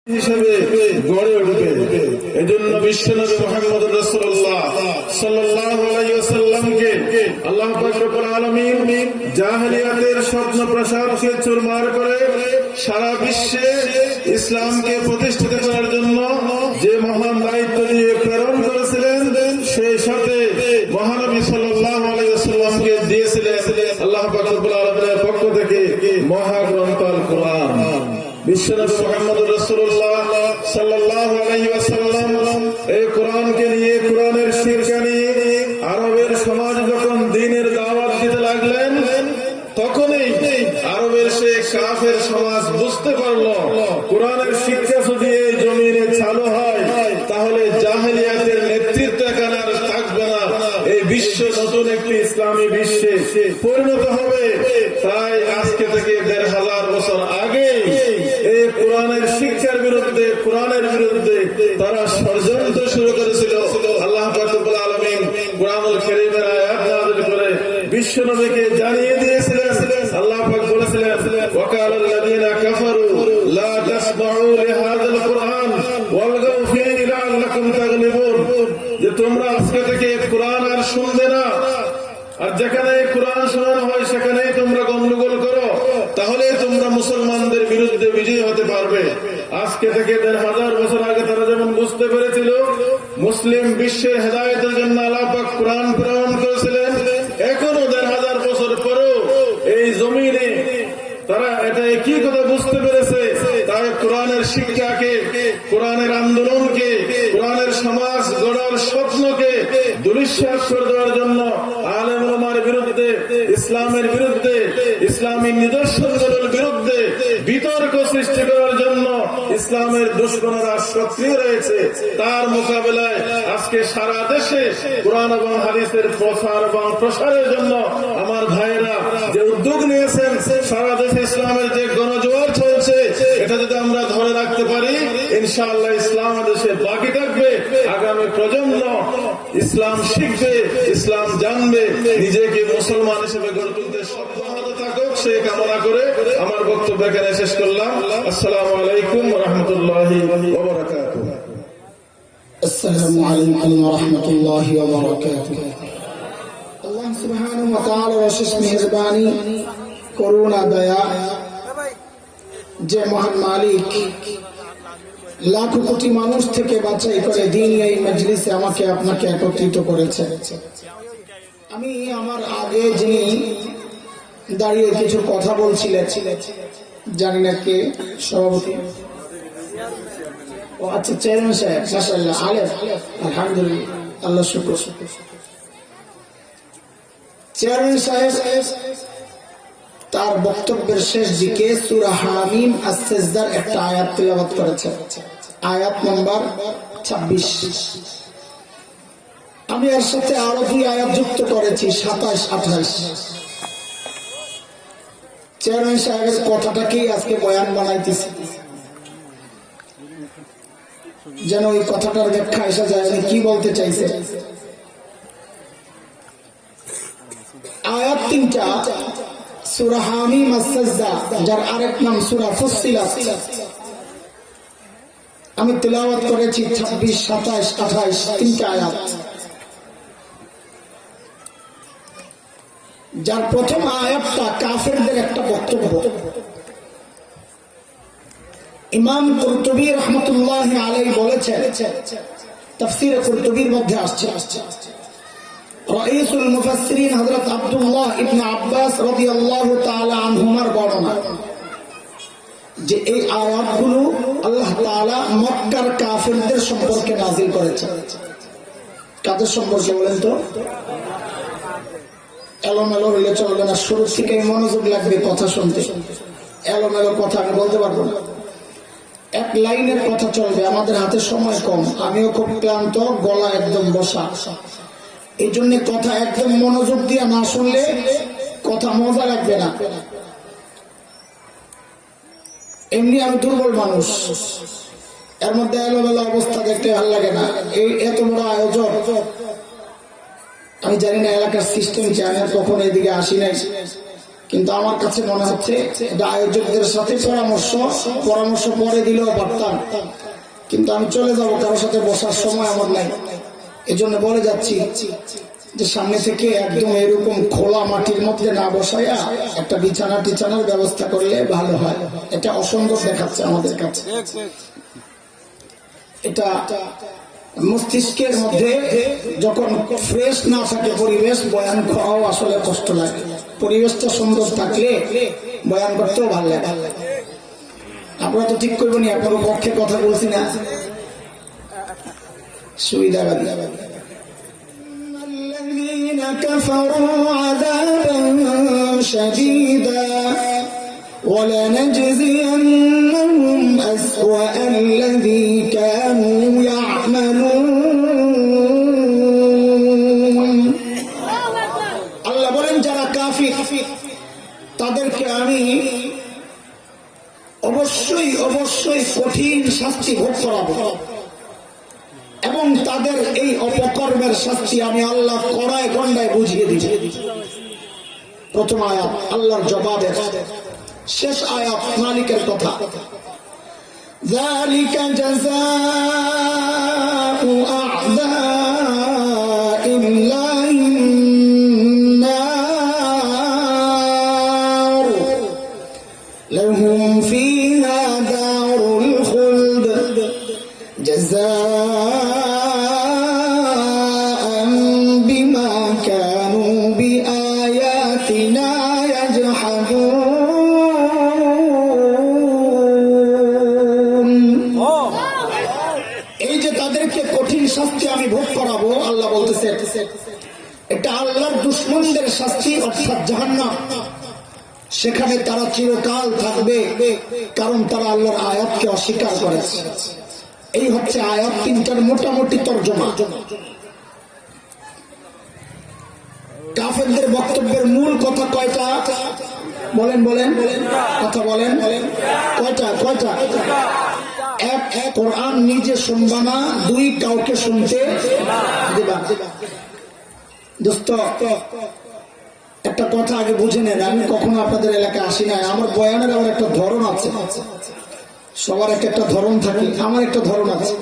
হিসেবে গড়ে উঠবে। এজন্য বিশ্বনবী মুহাম্মদ রাসূলুল্লাহ সাল্লাল্লাহু আলাইহি ওয়াসাল্লামকে আল্লাহ পাক রব্বুল আলামিন জাহেলিয়াতের স্বপ্ন প্রসারকে চুরমার করে সারা বিশ্বে ইসলামকে প্রতিষ্ঠিত করার জন্য যে মহান দায়িত্ব দিয়ে প্রেরণ করেছিলেন, সেই সাথে মহানবী সাল্লাল্লাহু আলাইহি ওয়াসাল্লামকে দিয়েছিলেন আল্লাহ পাক রব্বুল আলামিনের পক্ষ থেকে মহাগ্রন্থ আল কোরআন। বিশ্বনবী মুহাম্মদ রাসূলুল্লাহ সাল্লাল্লাহু আলাইহি ওয়াসাল্লাম এই কোরআনকে নিয়ে, কোরআনের শিক্ষা নিয়ে আরবের সমাজ যখন দ্বীনের দাওয়াত দিতে লাগলেন, তখনই আরবের সেই কাফের সমাজ বুঝতে পারল কোরআনের শিক্ষা যদি এই জমিনে চালু হয় তাহলে জাহেলিয়াতের নেতৃত্ব এখানে আর থাকবে না, এই বিশ্ব নতুন একটি ইসলামী বিশ্বে পরিণত হবে। তাই আজকে থেকে ১৫০০ বছর আগে এই কোরআনের শিক্ষার বিরুদ্ধে, কোরআনের বিরুদ্ধে তারা ষড়যন্ত্র শুরু করেছিল। আল্লাহ পাক রব্বুল আলামিন কোরআনুল কারীমের আয়াত নাযিল করে বিশ্ব নবীকে জানিয়ে দিয়েছিলেন। আল্লাহ পাক বলেছিলেন, ওয়াকালাল্লাযীনা কাফারু লা তাসমাউ লিহাযাল কুরআন ওয়ালগাউ ফীহি লাআল্লাকুম তাগলিবুন, যে তোমরা আজকে থেকে কোরআন আর শুনবে না, আর যেখানে কোরআন শোনানো হয় সেখানেই তোমরা গন্ডগোল করো, তাহলে তোমরা মুসলমানদের বিরুদ্ধে বিজয়ী হতে পারবে। আজকে থেকে ১৫০০ বছর আগে তারা যেমন বুঝতে পেরেছিল মুসলিম বিশ্বের হেদায়েতের জন্য আল্লাহ পাক কোরআন প্রেরণ করেছিলেন, এখনো ১৫০০ বছর পরেও এই জমিনে তারা এটা একই কথা বুঝতে পেরেছে। তাই কোরআনের শিক্ষাকে, কোরআনের আন্দোলনকে, কোরআনের সমাজ গড়ার স্বপ্নকে দুলিশ্বাস করে দেওয়ার জন্য আলেম ওলামার বিরুদ্ধে, ইসলামের বিরুদ্ধে, ইসলামী নিদর্শনগুলোর বিরুদ্ধে বিতর্ক সৃষ্টি করার জন্য ইসলামের দুশমনেরা সক্রিয় রয়েছে। তার মোকাবেলায় আজকে সারা দেশে কোরআন এবং হাদিসের প্রচার এবং প্রসারের জন্য আমার ভাইয়েরা যে উদ্যোগ নিয়েছেন, সারা দেশে ইসলামের যে গণজোয়ার চলছে, এটা যদি আমরা ধরে রাখতে পারি ইনশাআল্লাহ ইসলাম দেশে বাকি থাকবে। আগামী প্রজন্ম ইসলাম শিখবে, ইসলাম জানবে, নিজেকে মুসলমান হিসেবে গড়ে তুলতে সক্ষম হতে থাকুক, সেই কামনা করে আমার বক্তব্য এখানে শেষ করলাম। আসসালামু আলাইকুম ওয়া রাহমাতুল্লাহি ওয়া বারাকাতুহু। আসসালামু আলাইকুম ওয়া রাহমাতুল্লাহি ওয়া বারাকাতুহু। আল্লাহ সুবহানাহু ওয়া তাআলা অশেষ মেহেরবানি, করুণা, দয়া, যে মহান মালিক লাখো কোটি মানুষ থেকে বাছাই করে দিনই এই মজলিসে আমাকে আপনাকে একত্রিত করেছে। আমি আমার আগে যিনি দাঁড়িয়ে কিছু কথা বলছিলেন, জানি না কে সভাপতি, ও আচ্ছা চেয়ারম্যান সাহেব, মাশাআল্লাহ, আলেম, আলহামদুলিল্লাহ, আল্লাহ শুকর। চেয়ারম্যান সাহেব তার বক্তব্যের শেষ দিকে সূরা হামিম আস-সাজদার একটা আয়াত তেলাওয়াত করেছে, আয়াত নাম্বার ২৬। আমি এর সাথে আরো ২ আয়াত যুক্ত করেছি, ২৭, ২৮। চেয়ারম্যান সাহেবের কথাটাকেই আজকে বয়ান বানাইতেছি, যেন ওই কথাটার ব্যাখ্যা এসে যায় উনি কি বলতে চাইছে। আয়াত ৩টা সূরা হামিম আস-সাজদা, যার আরেক নাম সূরা ফুসসিলাত, আমি তেলাওয়াত করেছি ২৬, ২৭, ২৮, ৩টা আয়াত। যার প্রথম আয়াতটা কাফেরদের একটা বক্তব্য। ইমাম কুরতুবী রাহমাতুল্লাহি আলাইহি বলেছেন, তাফসীরে কুরতুবীর মধ্যে আসছে, রাইসুল মুফাসসিরিন হযরত আব্দুল্লাহ ইবনে আব্বাস রাদিয়াল্লাহু তাআলা আনহুমার বর্ণনা যে এই আয়াতগুলো আল্লাহ তাআলা মক্কার কাফেরদের সম্পর্কে নাযিল করেছেন। কাদের সম্পর্কে বলেন তো? এলোমেলো হইলে চলবে না, শুরু থেকে মনোযোগ লাগবে কথা শুনতে। এলোমেলো কথা আমি বলতে পারবো না, এক লাইনের কথা চলবে। আমাদের হাতে সময় কম, আমিও খুব ক্লান্ত, গলা একদম বসা, এই জন্য কথা একদম মনোযোগ দিয়ে না শুনলে কথা মজা লাগবে না। এমনি আমি দুর্বল মানুষ, এর মধ্যে এলোমেলো অবস্থা দেখতে ভালো লাগে না। এই এত বড় আয়োজন, আমি জানি না এলাকার সিস্টেম কি, আমি কখনো এদিকে আসি নাই, কিন্তু আমার কাছে মনে হচ্ছে এটা আয়োজকদের সাথে পরামর্শ পরে দিলেও পারতাম, কিন্তু আমি চলে যাব, কারোর সাথে বসার সময় আমার নাই। এজন্য বলে যাচ্ছি যে সামনে থেকে একদম এরকম খোলা মাটির মধ্যে না বসাইয়া একটা বিছানার ব্যবস্থা করলে ভালো হয়। এটা অসম্ভব দেখাচ্ছে আমাদের কাছে। এটা মস্তিষ্কের মধ্যে যখন ফ্রেশ না থাকে পরিবেশ, বয়ান করাও আসলে কষ্ট লাগে। পরিবেশটা সুন্দর থাকলে বয়ান করতেও ভালো লাগে। আপনারা তো ঠিক করবেন, আপনার পক্ষে কথা বলছি না, সুবিধাবাদী। الذين كفروا عذابا شديدا ولنجزينهم أسوأ الذي كانوا يعملون। আল্লাহ বলেন যারা কাফির তাদেরকে আমি অবশ্যই কঠিন শাস্তি ভোগ করাবো, এবং তাদের এই অপকর্মের শাস্তি আমি আল্লাহ কড়ায় গন্ডায় বুঝিয়ে দিই। প্রথম আয়াত আল্লাহর জবাবের, শেষ আয়াত মালিকের কথা। ذلك جزاء أعداء الله النار لهم فيها دار الخلد جزاء بما كانوا بآياتنا يجحدون। এই যে তাদেরকে কঠিন শাস্তি আমি ভোগ করাবো, আল্লাহ বলতেছে এটা আল্লাহর দুশমনদের শাস্তি, অর্থাৎ জাহান্নাম। সেখানে তারা চিরকাল থাকবে, কারণ তারা আল্লাহর আয়াতকে অস্বীকার করেছে। এই হচ্ছে আয়াত তিনটার মোটামুটি তর্জমা। কাফেরদের বক্তব্যের মূল কথা কয়টা? বলেন কথা বলেন, কয়টা? এক, কোরআন নিজে শুনবা না, দুই, কাউকে শুনতে দিবা। দোস্ত, একটা কথা আগে বুঝে নেন, আমি কখনো আপনাদের এলাকায় আসি না। আমার বয়ানের আবার একটা ধরন আছে, সবার একটা ধরন থাকে, আমার একটা ধরন আছে।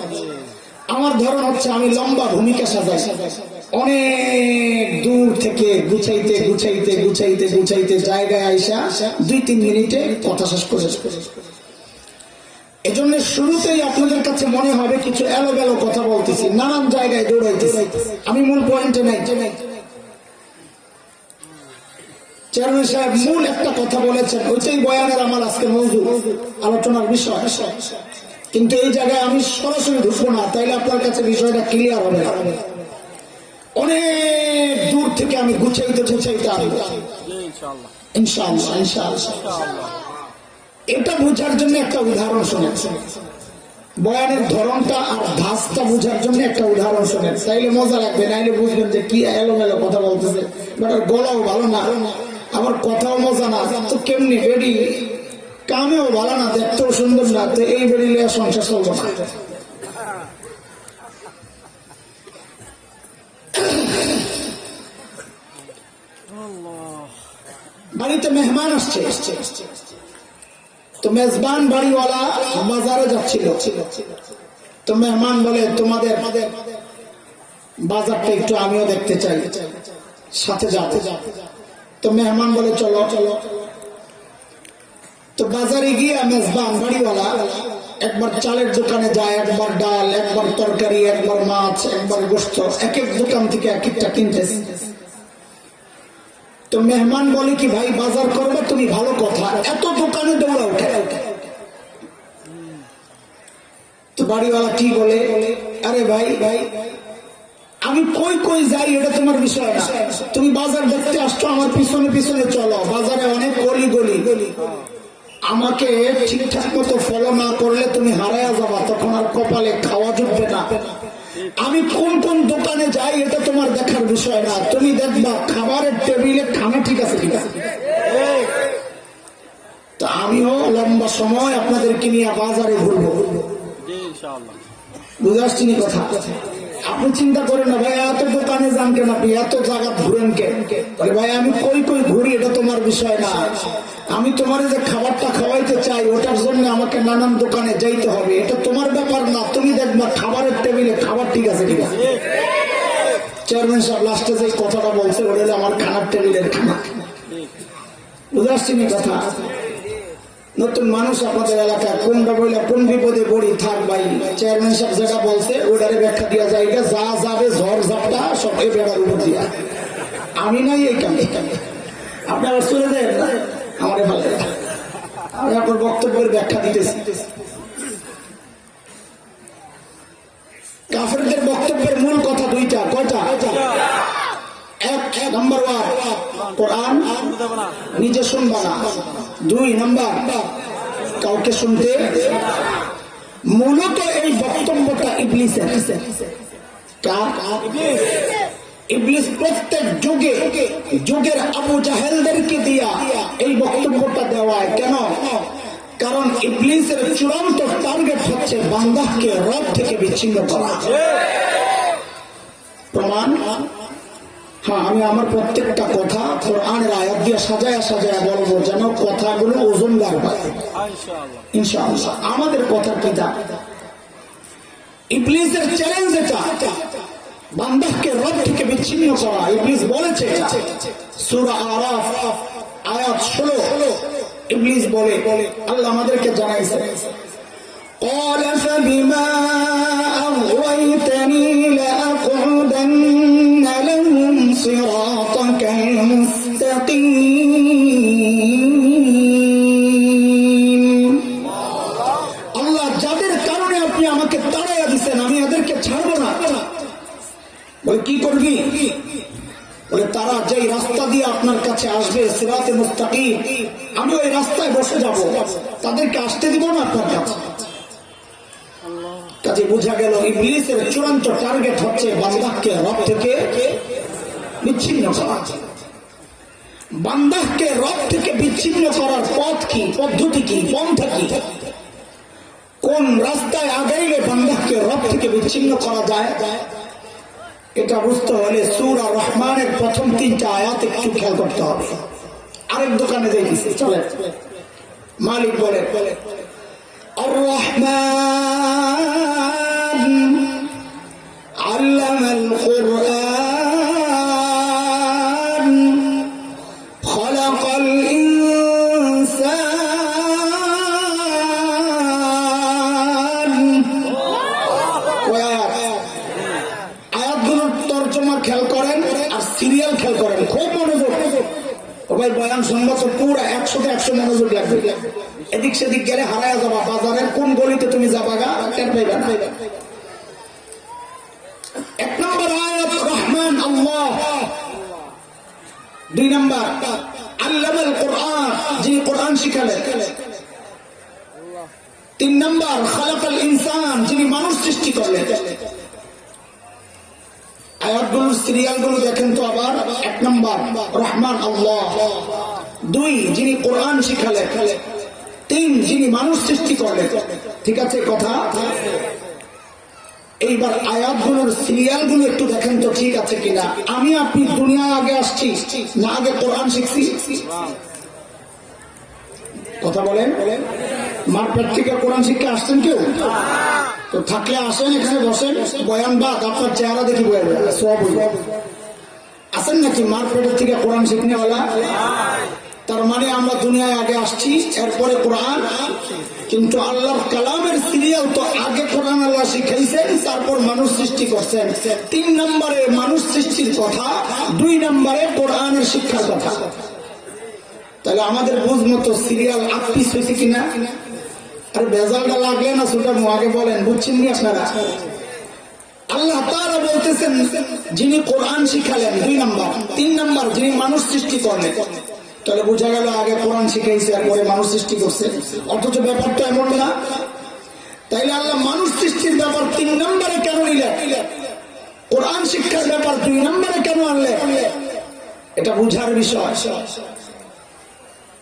আমার ধরন হচ্ছে আমি লম্বা ভূমিকা সাজাই, অনেক দূর থেকে গুছাইতে জায়গায় আইসা 2-3 মিনিটে কথা শেষ করে। এজন্য শুরুতেই আপনাদের কাছে মনে হবে কিছু এলোমেলো কথা বলতেছি, নানান জায়গায় দৌড়াইতেছি, আমি মূল পয়েন্টে নাই। চেয়ারম্যান সাহেব মূল একটা কথা বলেছেন, ওইটাই বয়ানের আমার আজকে মৌজু, আলোচনার বিষয়। কিন্তু এই জায়গায় আমি সরাসরি ঢুকবো না, তাইলে আপনার কাছে বিষয়টা ক্লিয়ার হবে না। অনেক দূর থেকে আমি গুছাইতে আসবো ইনশাআল্লাহ। এটা বোঝার জন্য একটা উদাহরণ শোনেন, বয়ানের ধরনটা আর ধাঁচটা বোঝার জন্য একটা উদাহরণ শোনেন, তাইলে মজা লাগবে, নাইলে বুঝবেন যে কি এলোমেলো কথা বলতেছে, বাট গলাও ভালো না, আমার কথাও মজা না, তো কেমনি বেডি কামেও ভালো না, দেখতেও সুন্দর না, তো এই বেডি লিয়া সংসার চলবো না। বাড়িতে মেহমান আসছে, তো মেজবান বাড়িওয়ালা বাজারে যাচ্ছিল, তো মেহমান বলে তোমাদের বাজারটা একটু আমিও দেখতে চাই, সাথে যাবে। তো মেহমান বলে চলো। তো বাজারে গিয়ে মেজবান বাড়িওয়ালা একবার চালের দোকানে যায়, একবার ডাল, একবার তরকারি, একবার মাছ, একবার গোশত, এক এক দোকান থেকে এক একটা কিনতেছে। তো মেহমান বলে কি ভাই বাজার করবে তুমি, ভালো কথা, এত দোকানে দৌড়া উঠে। তো বাড়িওয়ালা কি বলে, আরে ভাই আমি কই যাই এটা তোমার বিষয় না, তুমি বাজার দেখতে আসছো, আমার পিছনে চলো, বাজারে অনেক গলি, আমাকে ঠিকঠাক মতো ফলো না করলে তুমি হারায়া যাবা, তখন আর কপালে খাওয়া জুটবে না। আমি কোন দোকানে যাই এটা তোমার দেখার বিষয় না, তুমি দেখবা খাবারের টেবিলে খানা ঠিক আছে কিনা। তা আমিও লম্বা সময় আপনাদেরকে নিয়ে বাজারে ঘুরবো, বুঝে আসছি কথা। আপনি চিন্তা করেন না ভাই, এত দোকানে যান কেন, আপনি এত জায়গা ঘুরেন কেন? বলে ভাই আমি কই কই ঘুরি, এটা তোমার বিষয় না। আমি তোমার যে খাবারটা খাওয়াইতে চাই, ওটার জন্য আমাকে নানান দোকানে যাইতে হবে, এটা তোমার ব্যাপার না। তুমি দেখবা খাবারের টেবিলে খাবার ঠিক আছে কিনা। চেয়ারম্যান সাহেব লাস্টে যে কথাটা বলছে, ওটা হলো আমার খানার টেবিলের খানা। বুঝে আসছি নি কথা? নতুন মানুষ আপনাদের এলাকায় কোনটা বইলে কোন বিপদে পড়ি থাক ভাই, চেয়ারম্যান সাহেব যেটা বলছে ওটারে ব্যাখ্যা দিয়া যায়, যা যাবে ঝড় ঝাপটা সব এই বেড়ার উপর দিয়া। আমি নাই এই কামে, আপনি আবার চলে যায় না, আমার ভালো লাগে। আমি আপনার বক্তব্যের ব্যাখ্যা দিতেছি। কাফেরদের বক্তব্যের মূল কথা দুইটা। কয়টা? এক নাম্বার ওয়ান, কোরআন নিজে শুনবা না। 2 নাম্বার, কাউকে শুনতে। মূলত এই বক্তব্যটা ইবলিসের। ইবলিস প্রত্যেক যুগে যুগের আবু জাহেলদেরকে দিয়া এই বক্তব্যটা দেওয়ায়। কেন? কারণ ইবলিসের চূড়ান্ত টার্গেট হচ্ছে বান্দাকে রব থেকে বিচ্ছিন্ন করা। প্রমাণ? হ্যাঁ, আমি আমার প্রত্যেকটা কথা কোরআনের আয়াত দিয়ে সাজায়া সাজায়া বলবো, যেন কথাগুলো ওজনদার পায় ইনশাআল্লাহ। আমাদের কথা কি তা? ইবলিসের চ্যালেঞ্জ এটা, বান্দাকে রব থেকে বিচ্ছিন্ন করা। ইবলিস বলেছে সূরা আরাফ আয়াত 16, ইবলিস বলে, আল্লাহ আমাদেরকে জানাইছে, قال فبما أغويتني لأقعدن لهم صراطك المستقيم। আল্লাহ যাদের কারণে আপনি আমাকে তাড়াইয়া দিচ্ছেন, আমি এদেরকে ছাড়বো না। বলে কি করবি? বলে তারা যেই রাস্তা দিয়ে আপনার কাছে আসবে, সিরাতে মুস্তাকিম, আমি ওই রাস্তায় বসে যাব, তাদেরকে আসতে দিব না আপনার কাছে। কাজে বোঝা গেল ইবলিসের চূড়ান্ত টার্গেট হচ্ছে বান্দাকে রব থেকে বিচ্ছিন্ন করা। বান্দাকে রব থেকে বিচ্ছিন্ন করার পথ কি, পদ্ধতি কি, পন্থা কি, কোন রাস্তায় আগাইলে বান্দাকে রব থেকে বিচ্ছিন্ন করা যায়, এটা বুঝতে হলে সূরা রহমানের প্রথম 3টা আয়াত একটু খেয়াল করতে হবে। আরেক দোকানে যাইতেছি, চলে। মালিক বলে, আর রহমান আল্লামাল কুরআন খালাকাল ইনসান। আয়াতগুলোর তর্জমা খেয়াল করেন আর সিরিয়াল খেয়াল করেন, খুব মনোযোগ। ভাই বয়ান শুনবো তো পুরো 100 মনোযোগ লাগবে। এদিক সেদিক গেলে হারায় যাবা, বাজারের কোন গলিতে তুমি যাবা গা টের পাইবা না। 1 নম্বর আয়াত রহমান আল্লাহ। 2 নম্বর আল্লামাল কুরআন, যিনি কোরআন শিখালেন। 3 নম্বর খালাকাল ইনসান, যিনি মানুষ সৃষ্টি করলেন। আয়াতগুলোর সিরিয়ালগুলো দেখেন তো আবার। 1 নম্বর রহমান আল্লাহ, 2 যিনি কোরআন শিখালেন, 3 যিনি মানুষ সৃষ্টি করলেন। ঠিক আছে কথা? এইবার আয়াতগুলোর সিরিয়ালগুলো একটু দেখেন তো ঠিক আছে কিনা। আমি আপনি দুনিয়ায় আগে আসছি না আগে কোরআন শিখছি? কথা বলেন। মারপেট থেকে কোরআন শিক্ষা আসছেন কেউ? তো থাকলে আসেন, এখানে বসেন, বয়ান বাদ আপনার চেহারা দেখি বয়ান সব আসেন নাকি মারপেটের থেকে কোরআন শিখনেওয়ালা? তার মানে আমরা দুনিয়ায় আগে আসছি, এরপরে কোরআন। কিন্তু আল্লাহর কালামের সিরিয়াল তো আগে কোরআন আল্লাহ শিখাইছেন, তারপর মানুষ সৃষ্টি করছেন। 3 নম্বরে মানুষ সৃষ্টির কথা, 2 নম্বরে কোরআনের শিক্ষার কথা। তাহলে আমাদের বুঝ মতো সিরিয়াল আপিস হয়েছে কিনা? আর বেজালটা লাগলে না ছোটা আগে বলেন, বুঝছেন নি আপনারা? আল্লাহ তাআলা বলতেছেন যিনি কোরআন শিখালেন 2 নম্বর, 3 নম্বর যিনি মানুষ সৃষ্টি করলেন। তাহলে বোঝা গেল আগে কোরআন শিখাইছে আর পরে মানুষ সৃষ্টি করছে, অথচ ব্যাপারটা এমন না। তাইলে আল্লাহ মানুষ সৃষ্টির ব্যাপার 3 নম্বরে কেন নিলেন? কোরআন শিক্ষার ব্যাপার 2 নম্বরে কেন আনলেন? এটা বুঝার বিষয়।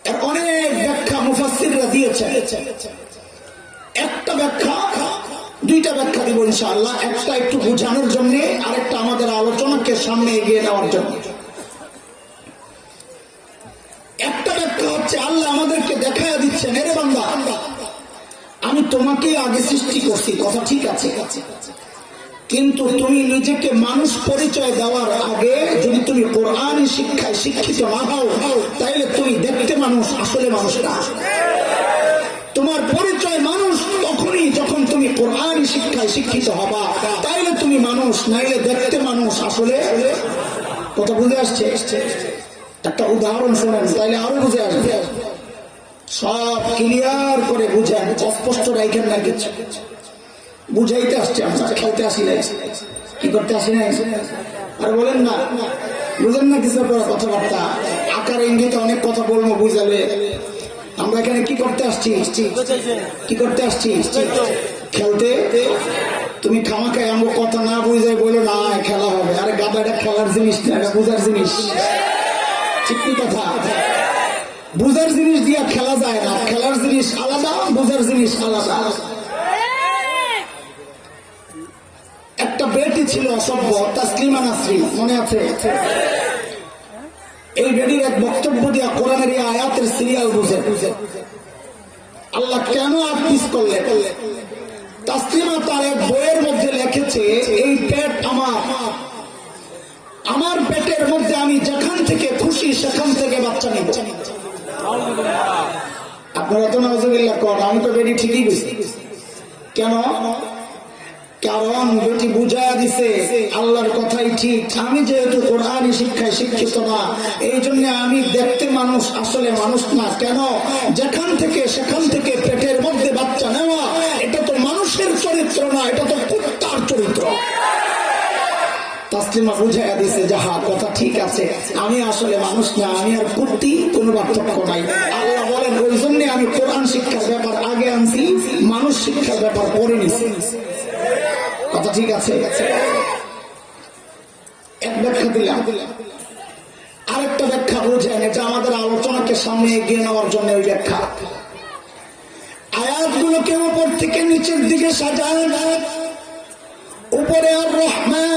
এর অনেক ব্যাখ্যা মুফাসসিররা দিয়েছেন। একটা ব্যাখ্যা দুইটা ব্যাখ্যা দিব ইনশাআল্লাহ, একটা একটু বোঝানোর জন্য, আরেকটা আমাদের আলোচনাকে সামনে এগিয়ে নেওয়ার জন্য। একটা ব্যাখ্যা হচ্ছে আল্লাহ আমাদেরকে দেখায়া দিচ্ছেন, এরে বান্দা আমি তোমাকে আগে সৃষ্টি করছি, কথা ঠিক আছে, কিন্তু তুমি নিজেকে মানুষ পরিচয় দেওয়ার আগে যদি তুমি কোরআনী শিক্ষায় শিক্ষিত না হও, তাইলে তুমি দেখতে মানুষ, আসলে মানুষ না। তোমার পরিচয় মানুষ তখনই যখন তুমি কোরআনী শিক্ষায় শিক্ষিত হবা, তাইলে তুমি মানুষ, নাইলে দেখতে মানুষ, আসলে। কথা বুঝে আসছে? একটা উদাহরণ শোনেন, তাইলে আরো বুঝে আসবে। সব ক্লিয়ার করে বুঝেন, অস্পষ্ট রাখেন না কিছু। বুঝাইতে আসছে, আমরা খেলতে আসি নাই, কি করতে আসি নাই। আর বলেন না, বুঝেন না কিছু কথাবার্তা, আকার ইঙ্গিতে অনেক কথা বলবো, বুঝাবে। আমরা এখানে কি করতে আসছি? কি করতে আসছি? খেলতে। তুমি খামাখায় আমার কথা না বুঝে বলো না খেলা হবে, আরে গাদা, এটা খেলার জিনিস না, এটা বুঝার জিনিস। ঠিক কি কথা? বুঝার জিনিস দিয়া খেলা যায় না, খেলার জিনিস আলাদা, বুঝার জিনিস আলাদা। একটা বেটি ছিল অসভ্য, তাসলিমা নাসরিন, মনে আছে? এই বেটির এক বক্তব্য দিয়া কোরআনের এই আয়াতের সিরিয়াল বুঝে আল্লাহ কেন আপিস করলে। তাসলিমা তার এক বইয়ের মধ্যে লিখেছে, এই পেট আমার পেটের মধ্যে আমি যেখান থেকে খুশি সেখান থেকে বাচ্চা নিব। আপনারা তো নাউজুবিল্লাহ কর, আমি তো বেটি ঠিকই বুঝি। কেন? কারণ বেটি বুঝাইয়া দিছে আল্লাহর কথাই ঠিক। আমি যেহেতু কোরআনী শিক্ষায় শিক্ষিত না, এই জন্য আমি দেখতে মানুষ, আসলে মানুষ না। কেন? যেখান থেকে সেখান থেকে পেটের মধ্যে বাচ্চা নেওয়া, এটা তো মানুষের চরিত্র না, এটা তো কুত্তার চরিত্র। তাসলিমা বুঝাইয়া দিছে, যাহা কথা ঠিক আছে, আমি আসলে মানুষ না, আমি আর কুত্তি, কোনো পার্থক্য নাই। আল্লাহ বলেন, ওই জন্য আমি কোরআন শিক্ষার ব্যাপার আগে আনছি, মানুষ শিক্ষার ব্যাপার পরে নিছি। কথা ঠিক আছে? এক ব্যাখ্যা দিলাম, আরেকটা ব্যাখ্যা বুঝেন, এটা আমাদের আলোচনাকে সামনে এগিয়ে নেওয়ার জন্য ওই ব্যাখ্যা। আয়াতগুলোকে উপর থেকে নিচের দিকে সাজান, উপরে আর রহমান,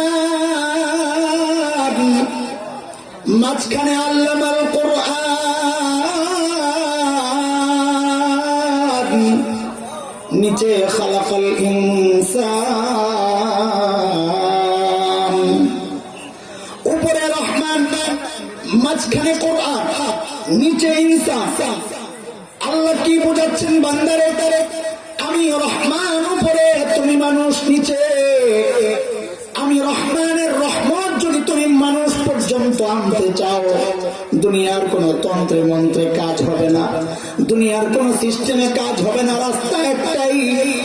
মাঝখানে আল্লামাল কোরআন, নিচে খালাকাল ইনসান। উপরে রহমান, মাঝখানে কোরআন, নিচে ইনসান। আল্লাহ কি বোঝাচ্ছেন বান্দারে? আমি রহমান উপরে, তুমি মানুষ নিচে। আমি রহমানের রহমত যদি তুমি মানুষ পর্যন্ত আনতে চাও, দুনিয়ার কোন তন্ত্রে মন্ত্রে কাজ হবে না, দুনিয়ার কোন সিস্টেমে কাজ হবে না। রাস্তা একটাই,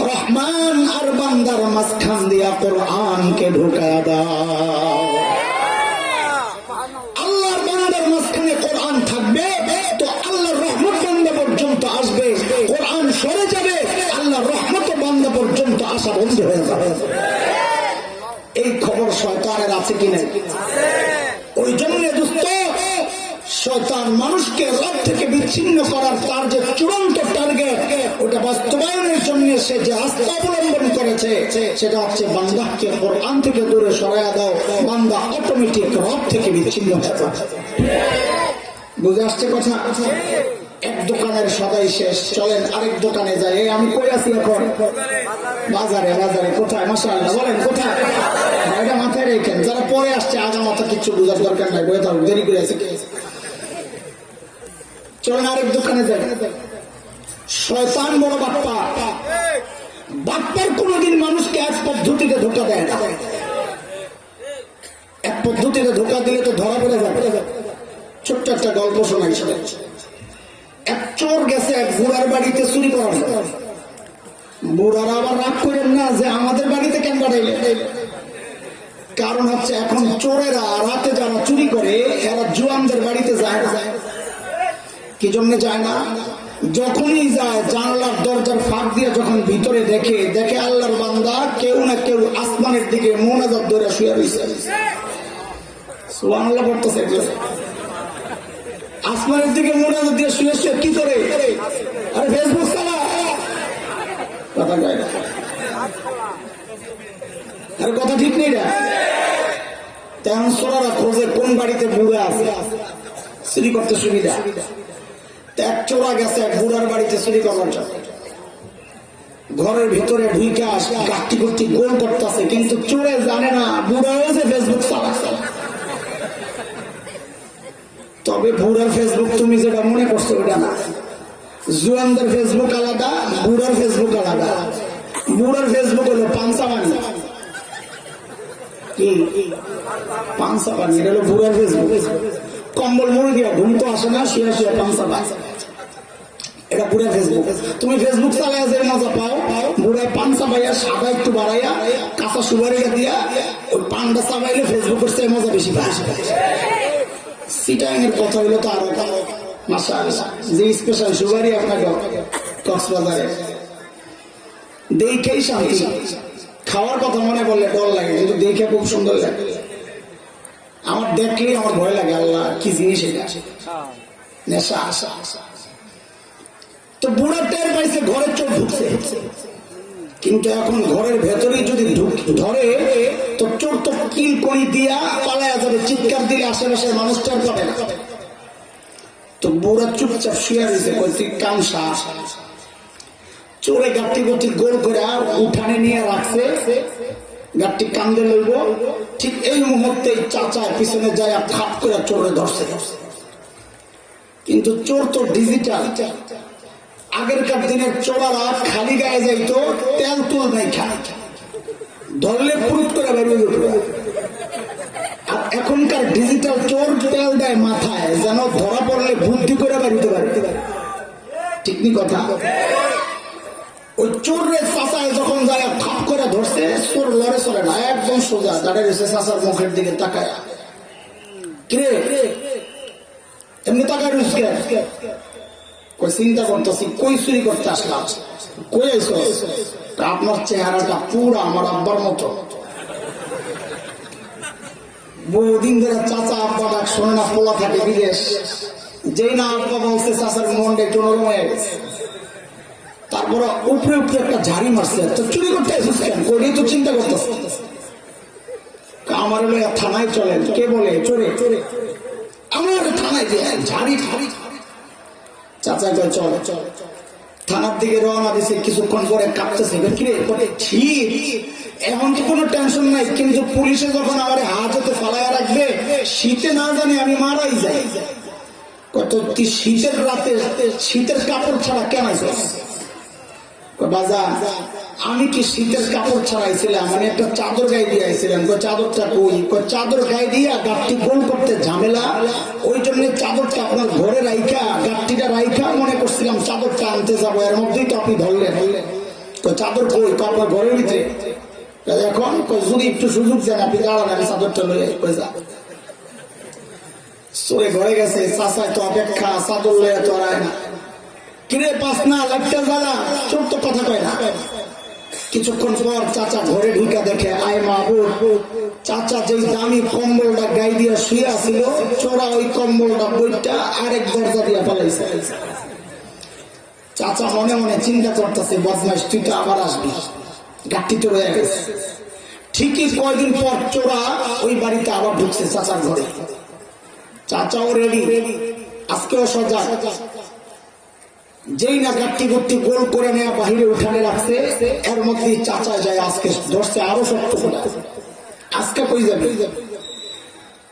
রহমান আর বান্দার মাঝখান দিয়া কোরআনকে ঢুকায়া দাও। আল্লাহর বান্দার মাঝখানে কোরআন থাকবে তো আল্লাহর রহমত বান্দা পর্যন্ত আসবে। কোরআন সরে যাবে, আল্লাহর রহমত বান্দা পর্যন্ত আসা বন্ধ হয়ে যাবে। এই খবর শয়তানের আছে কি নাই? ওই জন্য দোস্ত, শয়তান মানুষকে রব থেকে বিচ্ছিন্ন করার তার যে চূড়ান্ত টার্গেট, ওটা বাস্তবায়নের জন্য সে যে রাস্তা অবলম্বন করেছে, সেটা হচ্ছে বান্দাকে কোরআন থেকে দূরে সরাইয়া দাও, বান্দা অটোমেটিক রব থেকে বিচ্ছিন্ন হয়ে যাবে। বুঝে আসছে কথা? এক দোকানের সদাই শেষ, চলেন আরেক দোকানে যাই। আমি কই আছি এখন? বাজারে। কোথায়? মাশাআল্লাহ, বলেন কোথায়? এটা মাথায় রেখেন, যারা পরে আসছে আগা মাথা কিচ্ছু বোঝার দরকার নাই, বয়ে থাকুন, দেরি করে আছে। চলেন আরেক দোকানে যাই। শয়তান বড় বাপ্পা, বাপ্পার কোনদিন মানুষকে এক পদ্ধতিতে ধোকা দেয় না। এক পদ্ধতিতে ধোকা দিলে তো ধরা পড়ে যাবে। ছোট্ট একটা গল্প শোনাই। এক চোর গেছে এক বুড়ার বাড়িতে চুরি করার। বুড়ারা আবার রাগ করেন না যে আমাদের বাড়িতে কেন পাঠাইলে। কারণ হচ্ছে এখন চোরেরা রাতে যারা চুরি করে, এরা জুয়ানদের বাড়িতে যায় না। কি জন্য যায় না? যখনই যায় জানালার দরজার ফাঁক দিয়ে যখন ভিতরে দেখে আল্লাহর বান্দা কেউ না কেউ আসমানের দিকে মোনাজাত ধরে শুয়ে রয়েছে। সুবহানাল্লাহ পড়তেছে। আসমানের দিকে মোনাজাত দিয়ে শুয়ে কি করে? আরে ফেসবুক চালা। কথা কয় না। আর কথা ঠিক নেই না? তেমন সোনারা খোঁজে কোন বাড়িতে বুড়া আছে, চুরি করতে সুবিধা। এক চোরা গেছে এক বুড়ার বাড়িতে চুরি করার জন্য, ঘরের ভিতরে ঢুইকে গাঁটি গুটি গোল করতেছে, কিন্তু চোরে জানে না বুড়াও যে ফেসবুক চালাচ্ছে। তবে বুড়ার ফেসবুক তুমি যেটা মনে করছো ওটা না। জুয়ানদের ফেসবুক আলাদা, বুড়ার ফেসবুক আলাদা। বুড়ার ফেসবুক হলো পাঞ্চাবানি, কি পাঞ্চাবানি, এটা হলো বুড়ার ফেসবুক। কম্বল মুড়ি দিয়া ঘুম তো আসে না, শুয়ে শুয়ে পাঞ্চাবানি, এটা বুড়া ফেসবুক। তুমি ফেসবুক চালাইয়া যে মজা পাও, বুড়ায় পান চাবাইয়া সাদা একটু বাড়াইয়া কাঁচা সুবারিয়া দিয়া ওই পানটা চাবাইলে ফেসবুকের চেয়ে মজা বেশি পায়। সিটাং এর কথা হইলো তো আরো মাশাআল্লাহ, যে স্পেশাল সুবারি আপনাকে কক্সবাজারে দেখেই শান্তি। খাওয়ার কথা মনে করলে ডর লাগে, কিন্তু দেখে খুব সুন্দর লাগে। আমার দেখলেই আমার ভয় লাগে, আল্লাহ কি জিনিস এটা, নেশা আসা। তো বুড়ার টের পাইছে ঘরের চোখ ঢুকছে, কিন্তু এখন ঘরের ভেতরেই যদি ধরে তো চোর তো কিল করি দিয়া পালায়া যাবে, চিৎকার দিলে আশেপাশের মানুষ টের পাবে না। তো বুড়া চুপচাপ শুয়ে রয়েছে, কয়েছে কামসা। চোরে গাঁটি গুটি গোল করে উঠানে নিয়ে রাখছে, গাঁটি কান্দে লইব। ঠিক এই মুহূর্তে চাচা পিছনে যায় খাপ করে চোরে ধরছে। কিন্তু চোর তো ডিজিটাল। আগেরকার দিনের চোরারা খালি গায়ে যাইতো, তেল তুল নাই খায়, ধরলে পুরুত করে বেরিয়ে যেত। আর এখনকার ডিজিটাল চোর তেল দেয় মাথায়, যেন ধরা পড়লে বুদ্ধি করে বেরোতে পারে। ঠিক নি কথা? ওই চোরের চাচায় যখন যায় খাপ করে ধরছে, চোর লড়ে চলে না, একদম সোজা দাঁড়িয়ে রয়েছে চাচার মুখের দিকে তাকায়। কিরে এমনি তাকায় রুসকে চিন্তা করতেছি, কই চুরি করতে আসলাম, কই আইছো? আপনার চেহারাটা পুরো আমার আব্বার মতো। বহুদিন ধরে চাচা আব্বা ডাক শোনে না, পোলা থাকে বিদেশ। যেই না আব্বা বলছে, চাচার মনটা একটু নরম হয়ে গেছে। তারপরে উপরে উপরে একটা ঝাড়ি মারছে, তো চুরি করতে আসিস কেন? কইলেই তো চিন্তা করতেছে। আমার হলো থানায় চলেন। কে বলে চোরে? আমার থানায় যে ঝাড়ি ঝাড়ি। চাচা কয় চল চল। থানার দিকে রওনা দিছে, কিছুক্ষণ পরে কাঁপতেছে, কিরে ঠিক এখন তো কোনো টেনশন নাই, কিন্তু পুলিশে যখন আমার হাজতে ফালাইয়া রাখবে, শীতে না জানি আমি মারাই যাই। কত শীতের রাতে শীতের কাপড় ছাড়া কেন আইছিস? বাজার আমি কি শীতের কাপড় ছাড়াইছিলাম, মানে একটা চাদর গায়ে দিয়ে আইছিলাম। চাদরটা কই? চাদর গায়ে দিয়া গাঁটটি গোল করতে ঝামেলা, ওই জন্য চাদরটা আপনার ঘরে রাইখা, গাঁটটিটা রাইখা মনে করছিলাম চাদরটা আনতে যাবো, এর মধ্যেই তো আপনি ধরলেন। চাদর কই? আপনার ঘরের ভিতরে। এখন যদি একটু সুযোগ দেন, আপনি দাঁড়ান, আমি চাদরটা লয়ে যা। চলে ঘরে গেছে, চাচায় তো অপেক্ষা, চাদর লয়ে তো আর না। কিরে পাস না লাইটটা জ্বালা, চোর তো কথা কয় না। কিছুক্ষণ পর চাচা ঘরে ঢুকা দেখে, আয় মাহবুব, চাচা যেই দামি কম্বলটা গায়ে দিয়ে শুয়ে আসিল, চোরা ওই কম্বলটা বইটা আরেক দরজা দিয়ে পালাইছে। চাচা মনে মনে চিন্তা করতেছে, বদমাইশ তুই তো আবার আসবি, গাঁটটি তো রয়ে গেছে। ঠিকই কয়দিন পর চোরা ওই বাড়িতে আবার ঢুকছে চাচার ঘরে। চাচাও রেডি, আজকেও সজাগ। যেই না গাঁটটি গুট্টি গোল করে নেওয়া বাহিরে উঠানে রাখছে, এর মধ্যে চাচা যায় আজকে ধরছে আরো শক্ত করে। আজকে কই যাবে?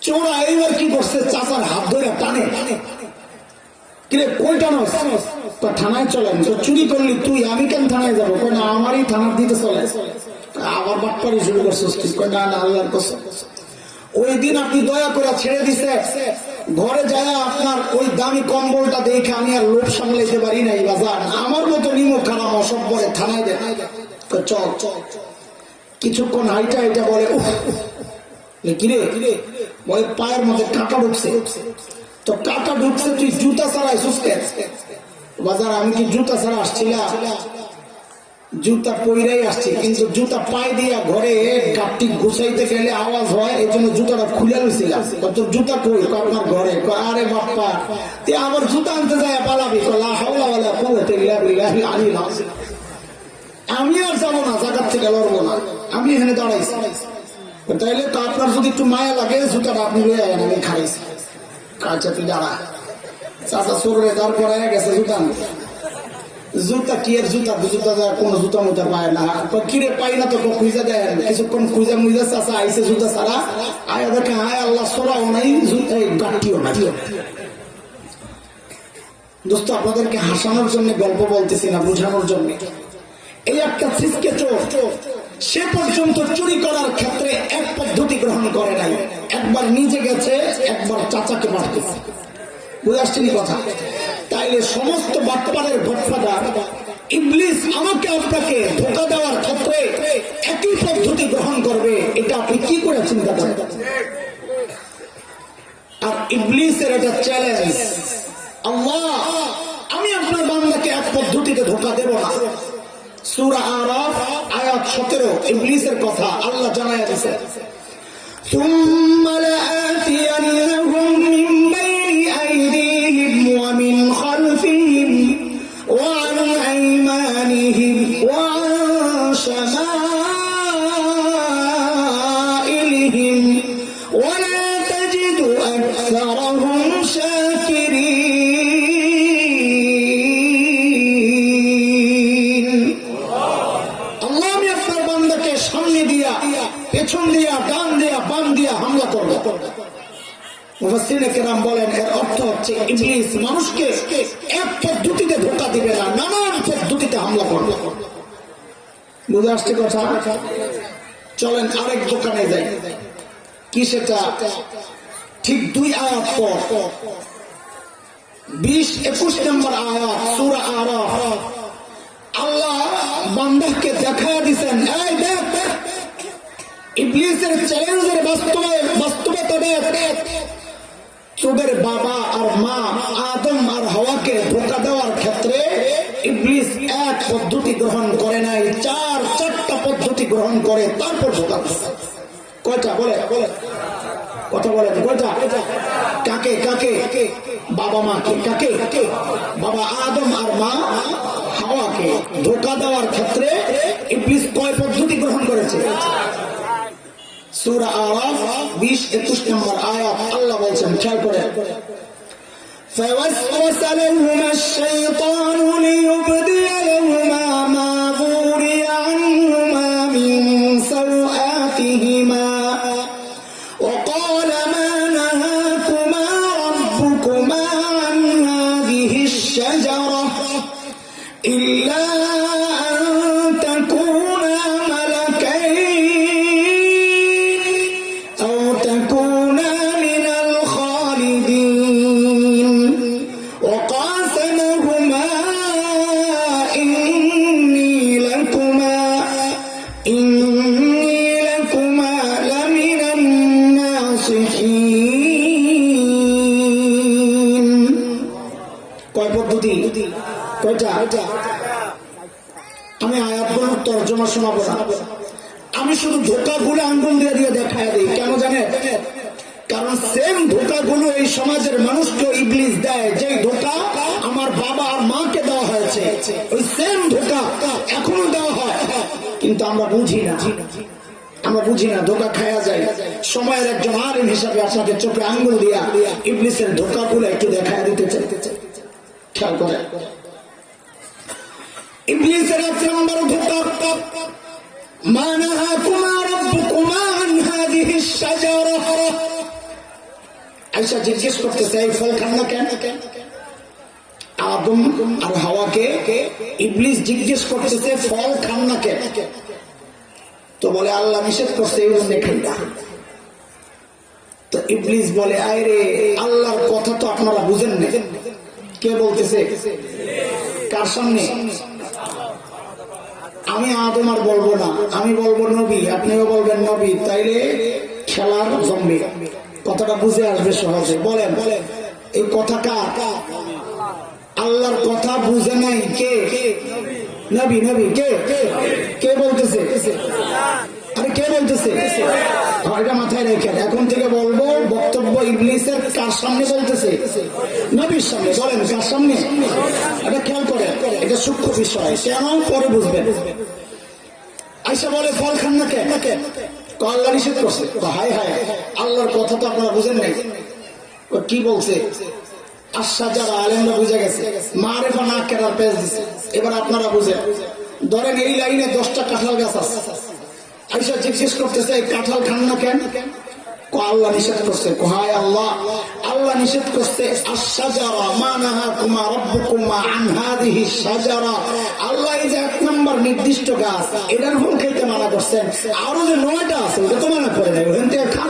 চোরা এইবার কি করছে, চাচার হাত ধরে টানে। কিরে কই টানোস? থানায় চলেন। চুরি করলি তুই, আমি কেন থানায় যাবো? না আমারই থানার দিতে চলে। আবার বাটপারি শুরু করছিস? না না, আল্লাহর কসম। ওই দিন আপনি দয়া করে ছেড়ে দিছে, ঘরে যায় আপনার ওই দামি কম্বলটা দেখে আমি আর লোভ সামলাইতে পারি নাই। বাজার আমার মতো নিমো খারাপ অসভ্যরে থানায় দেয়। চল চল। কিছুক্ষণ হাইটা হাইটা বলে, কিরে বলে পায়ের মধ্যে কাঁটা ঢুকছে। তো কাঁটা ঢুকছে, তুই জুতা ছাড়াই সুস্থ। বাজার আমি কি জুতা ছাড়া আসছিলাম? জুতা পইরাই আসছে, কিন্তু জুতা পায়ে দিয়া ঘরে গাঁটটি গুছাইতে গেলে আওয়াজ হয়, এই জন্য জুতাটা খুলে লইছিলাম। তোর জুতা কই? আপনার ঘরে। আরে বাপ্পা, তুই আবার জুতা আনতে যায় পালাবি? আমি আর যাবো না, জায়গার থেকে লড়বো না। আমি এখানে দাঁড়াইছি, তাইলে তো আপনার যদি একটু মায়া লাগে জুতাটা আপনি লয়ে আয়েন, আমি খাইছি। আচ্ছা তুই দাঁড়া, চাচা সরে তারপরে গেছে জুতা না। জুতা কি এর জুতা, জুতা কোন জুতা মুতা পায় না, কিরে পাই না তো খুঁজা দেন, কিছুক্ষণ খুঁজা মুজা চাচা আইসে জুতা ছাড়া, আয়া দেখে হায় আল্লাহ সরাও নাই, গাঠিও নাই। দোস্ত আপনাদেরকে হাসানোর জন্য গল্প বলতেছি না, বোঝানোর জন্য। এই একটা ছিচকে চোর, সে পর্যন্ত চুরি করার ক্ষেত্রে এক পদ্ধতি গ্রহণ করে নাই, একবার নিজে গেছে, একবার চাচাকে মারতেছে। বুঝে আসছেন কথা? তাইলে সমস্ত বাটপাড়ের গডফাদার ইবলিস আমাকে আপনাকে ধোঁকা দেওয়ার ক্ষেত্রে একই পদ্ধতি গ্রহণ করবে, এটা আপনি কি করে চিন্তা করেন? আর ইবলিসের এটা চ্যালেঞ্জ, আল্লাহ আমি আপনার বান্দাকে এক পদ্ধতিতে ধোঁকা দেব না। সূরা আরাফ আয়াত 17 ইবলিসের কথা আল্লাহ জানায়া দিয়েছে, ثم لآتينهم من بين أيديهم ومن خلفهم وعن أيمانهم وعن شمائلهم ولا تجد أكثرهم شاكرين। আল্লাহ আমি আপনার বান্দাকে সামনে দিয়া, পেছন দিয়া, ডান দিয়া, বাম দিয়া হামলা করবে। মুফাসসিরিনে কেরাম বলেন এর অর্থ হচ্ছে ইবলিস মানুষকে এক পদ্ধতিতে ধোঁকা দিবে না, নানান পদ্ধতিতে হামলা করবে। বুঝে আসছে কথা? চলেন আরেক দোকানে যাই। কি সেটা? ঠিক 2 আয়াত পর 20-21 নম্বর আয়াত সূরা আরাফ আল্লাহ বান্দাকে দেখায়া দিবেন, এই দেখ ইবলিসের চ্যালেঞ্জের বাস্তবতা দেখ। তোদের বাবা আর মা আদম আর হাওয়াকে ধোঁকা দেওয়ার ক্ষেত্রে ইবলিস এক পদ্ধতি গ্রহণ করে নাই, 4টা পদ্ধতি গ্রহণ করে তারপর ধোঁকা দিয়েছে। কয়টা বলে কথা বলেন, কয়টা? কাকে কাকে? বাবা মাকে। কাকে? বাবা আদম আর মা হাওয়াকে ধোঁকা দেওয়ার ক্ষেত্রে ইবলিস কয় পদ্ধতি গ্রহণ করেছে? সূরা আরাফ 20-21 নম্বর আয়াত আল্লাহ বলছেন, খেয়াল করে, فوسوس لهما الشيطان ليبدي لهما ما وري عنهما من سوآتهما وقال ما نهاكما ربكما عن هذه الشجرة إلا أن تكونا ملكين أو تكونا من الخالدين وقاسمهما إني لكما لمن الناصحين। কয় পদ্ধতি? কয়টা? আমি আয়াতগুলো তর্জমা শোনাবো না, আমি শুধু ধোঁকাগুলো আঙ্গুল দিয়ে দিয়ে দেখায় দিই। কেন জানেন? কারণ সেম ধোঁকাগুলো এই সমাজের মানুষকে ইবলিস দেয়। যে ধোঁকা আমার বাবা আর মাকে দেওয়া হয়েছে, ওই সেম ধোঁকা এখনো দেওয়া হয়, কিন্তু আমরা বুঝি না, ধোঁকা খাওয়া যায়। সময়ের একজন আলেম হিসাবে আপনাকে চোখে আঙ্গুল দিয়া ইবলিসের ধোঁকাগুলো একটু দেখায় দিতে চাইতেছে। খেয়াল করে, ইবলিসের 1 নম্বর ধোঁকা, মা নাহাকুমা রাব্বুকুমা আন হাযিহি শাজারা। আয়েশা জিজ্ঞেস করতেছে, এই ফল খান না কেন? আদম আর হাওয়াকে ইবলিস জিজ্ঞেস করতেছে ফল খান না কেন? তো বলে আল্লাহ নিষেধ করছে এই জন্য খাই না। তো ইবলিস বলে, আরে আল্লাহর কথা তো আপনারা বুঝেন না। কে বলতেছে? কার সামনে? আমি আদম আর বলবো না, আমি বলবো নবী, আপনিও বলবেন নবী, তাইলে খেলার জমবে। কথাটা বুঝে আসবে সহজে। বলেন এই কথাটা আল্লাহর কথা বুঝে নাই কে? নবী। কে বলতেছে? আরে কে বলতেছে? এটা মাথায় রেখেন। এখন থেকে বলবো বক্তব্য ইবলিসের কার সামনে বলতেছে? নবীর সামনে। বলেন কার সামনে? এটা খেয়াল করে, এটা সূক্ষ্ম বিষয়, কেন পরে বুঝবেন। আইসা বলে ফল খান না কেন? আল্লাহ নিষেধ করছে। হায় হায়, আল্লাহর কথা তো আপনারা বুঝেন নাই। কি বলছে? আশা যারা আলেমরা বুঝে গেছে, মারেফা না কেনার পেজ দিছে। এবার আপনারা বুঝেন, ধরেন এই লাইনে 10টা কাঁঠাল গাছ আছে, আইসা জিজ্ঞেস করতেছে কাঁঠাল খান না কেন? আল্লাহ নিষেধ করছে। হায় আল্লাহ, আল্লাহ নিষেধ করছে আশ-শাজারা মা নাহাকুমা রাব্বুকুমা আন হাযিহি শাজারা। আল্লাহ এই যে 1 নম্বর নির্দিষ্ট গাছ, এটার ফল খেতে মানা করছেন। আরো যে 9টা আছে ওটা তো মানা করে নাই, ওখান থেকে খান।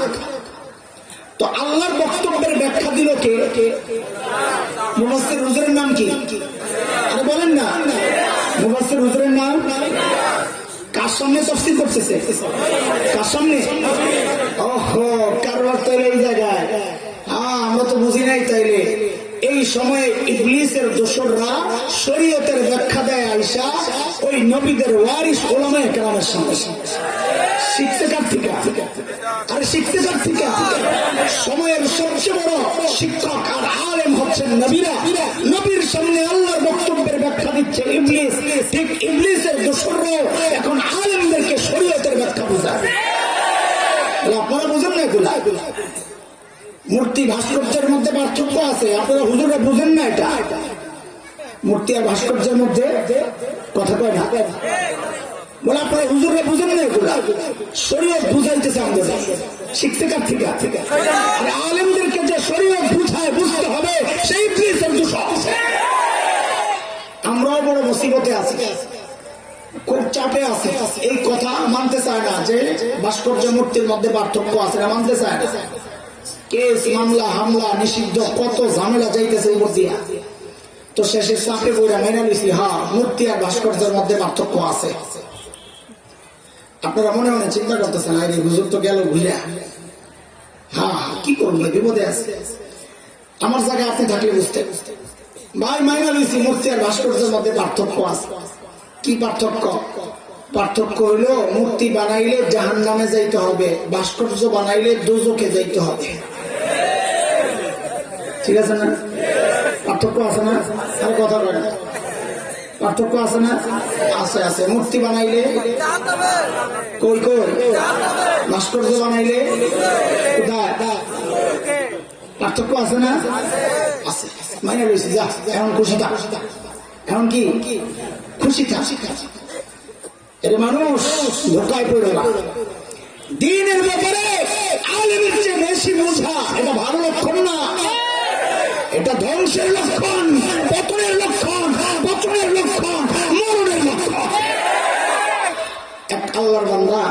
তো আল্লাহর বক্তব্যের ব্যাখ্যা দিল কে? মুফাসসির হুজুরের নাম কি? আরে বলেন না, মুফাসসির হুজুরের নাম? কার সামনে তাফসীর করতেছে? কার সামনে? ওহো, কারবার তো এই জায়গায়। আমরা তো বুঝি নাই। তাইলে এই সময়ে ইবলিসের দোসররা শরীয়তের ব্যাখ্যা দেয় আয়েশা ওই নবীদের ওয়ারিস উলামায়ে কেরামের সামনে। শিখতে কার থেকে? আরে শিখতে কার থেকে? সময়ের সবচেয়ে বড় শিক্ষক আর আলেম হচ্ছেন নবীরা। নবীর সামনে আল্লাহর বক্তব্যের ব্যাখ্যা দিচ্ছে ইবলিস। ঠিক ইবলিসের দোসররাও এখন আলেমদেরকে শরীয়তের ব্যাখ্যা বোঝায়। আপনারা বুঝেন না এগুলা? মূর্তি ভাস্কর্যের মধ্যে পার্থক্য আছে, আপনারা হুজুরা বুঝেন না এটা। মূর্তি আর ভাস্কর্যের মধ্যে কথা কয় না বলে, আপনারা হুজুরা বুঝেন না এগুলা। শরীয়ত বুঝাইতেছে আমাদের। শিখতে কার থেকে? আর আলেমদেরকে যে শরীয়ত বুঝায় বুঝতে হবে, সেই ইবলিসের দোষর। আমরাও বড় মুসিবতে আছি, খুব চাপে আছে। এই কথা মানতে চায় না যে ভাস্কর্য মূর্তির মধ্যে পার্থক্য আছে, না মানতে চায় না। কেস, মামলা, হামলা, নিষিদ্ধ, কত ঝামেলা যাইতেছে উপর দিয়া। তো শেষে চাপে বইরা মেনে নিছি, হ্যাঁ মূর্তি আর ভাস্কর্যের মধ্যে পার্থক্য আছে। আপনারা মনে মনে চিন্তা করতেছেন, আরে হুজুর তো গেল ঘুরে। হ্যাঁ, কি করবো, বিপদে আছে। আমার জায়গায় আপনি থাকলে বুঝতে ভাই মাইনা লইছি মূর্তি আর ভাস্কর্যের মধ্যে পার্থক্য আছে। কি পার্থক্য? পার্থক্য হলো মূর্তি বানাইলে জাহান্নামে যাইতে হবে, ভাস্কর্য বানাইলে দোজখে যাইতে হবে। ঠিক আছে না? পার্থক্য আছে না? আর কথা বলেন, পার্থক্য আছে না? আছে আছে। মূর্তি বানাইলে কই কই, ভাস্কর্য বানাইলে কোথায়? পার্থক্য আছে না? আছে। মাইনে রয়েছে, যা এখন খুশি থাক। এখন কি খুশি থাক। এর মানুষ ধোকায় পড়ে না। দ্বীনের ব্যাপারে আলেমের চেয়ে বেশি বোঝা এটা ভালো লক্ষণ না, এটা ধ্বংসের লক্ষণ, পতনের লক্ষণ, পতনের লক্ষণ, মরণের লক্ষণ। এক আল্লাহর বান্দা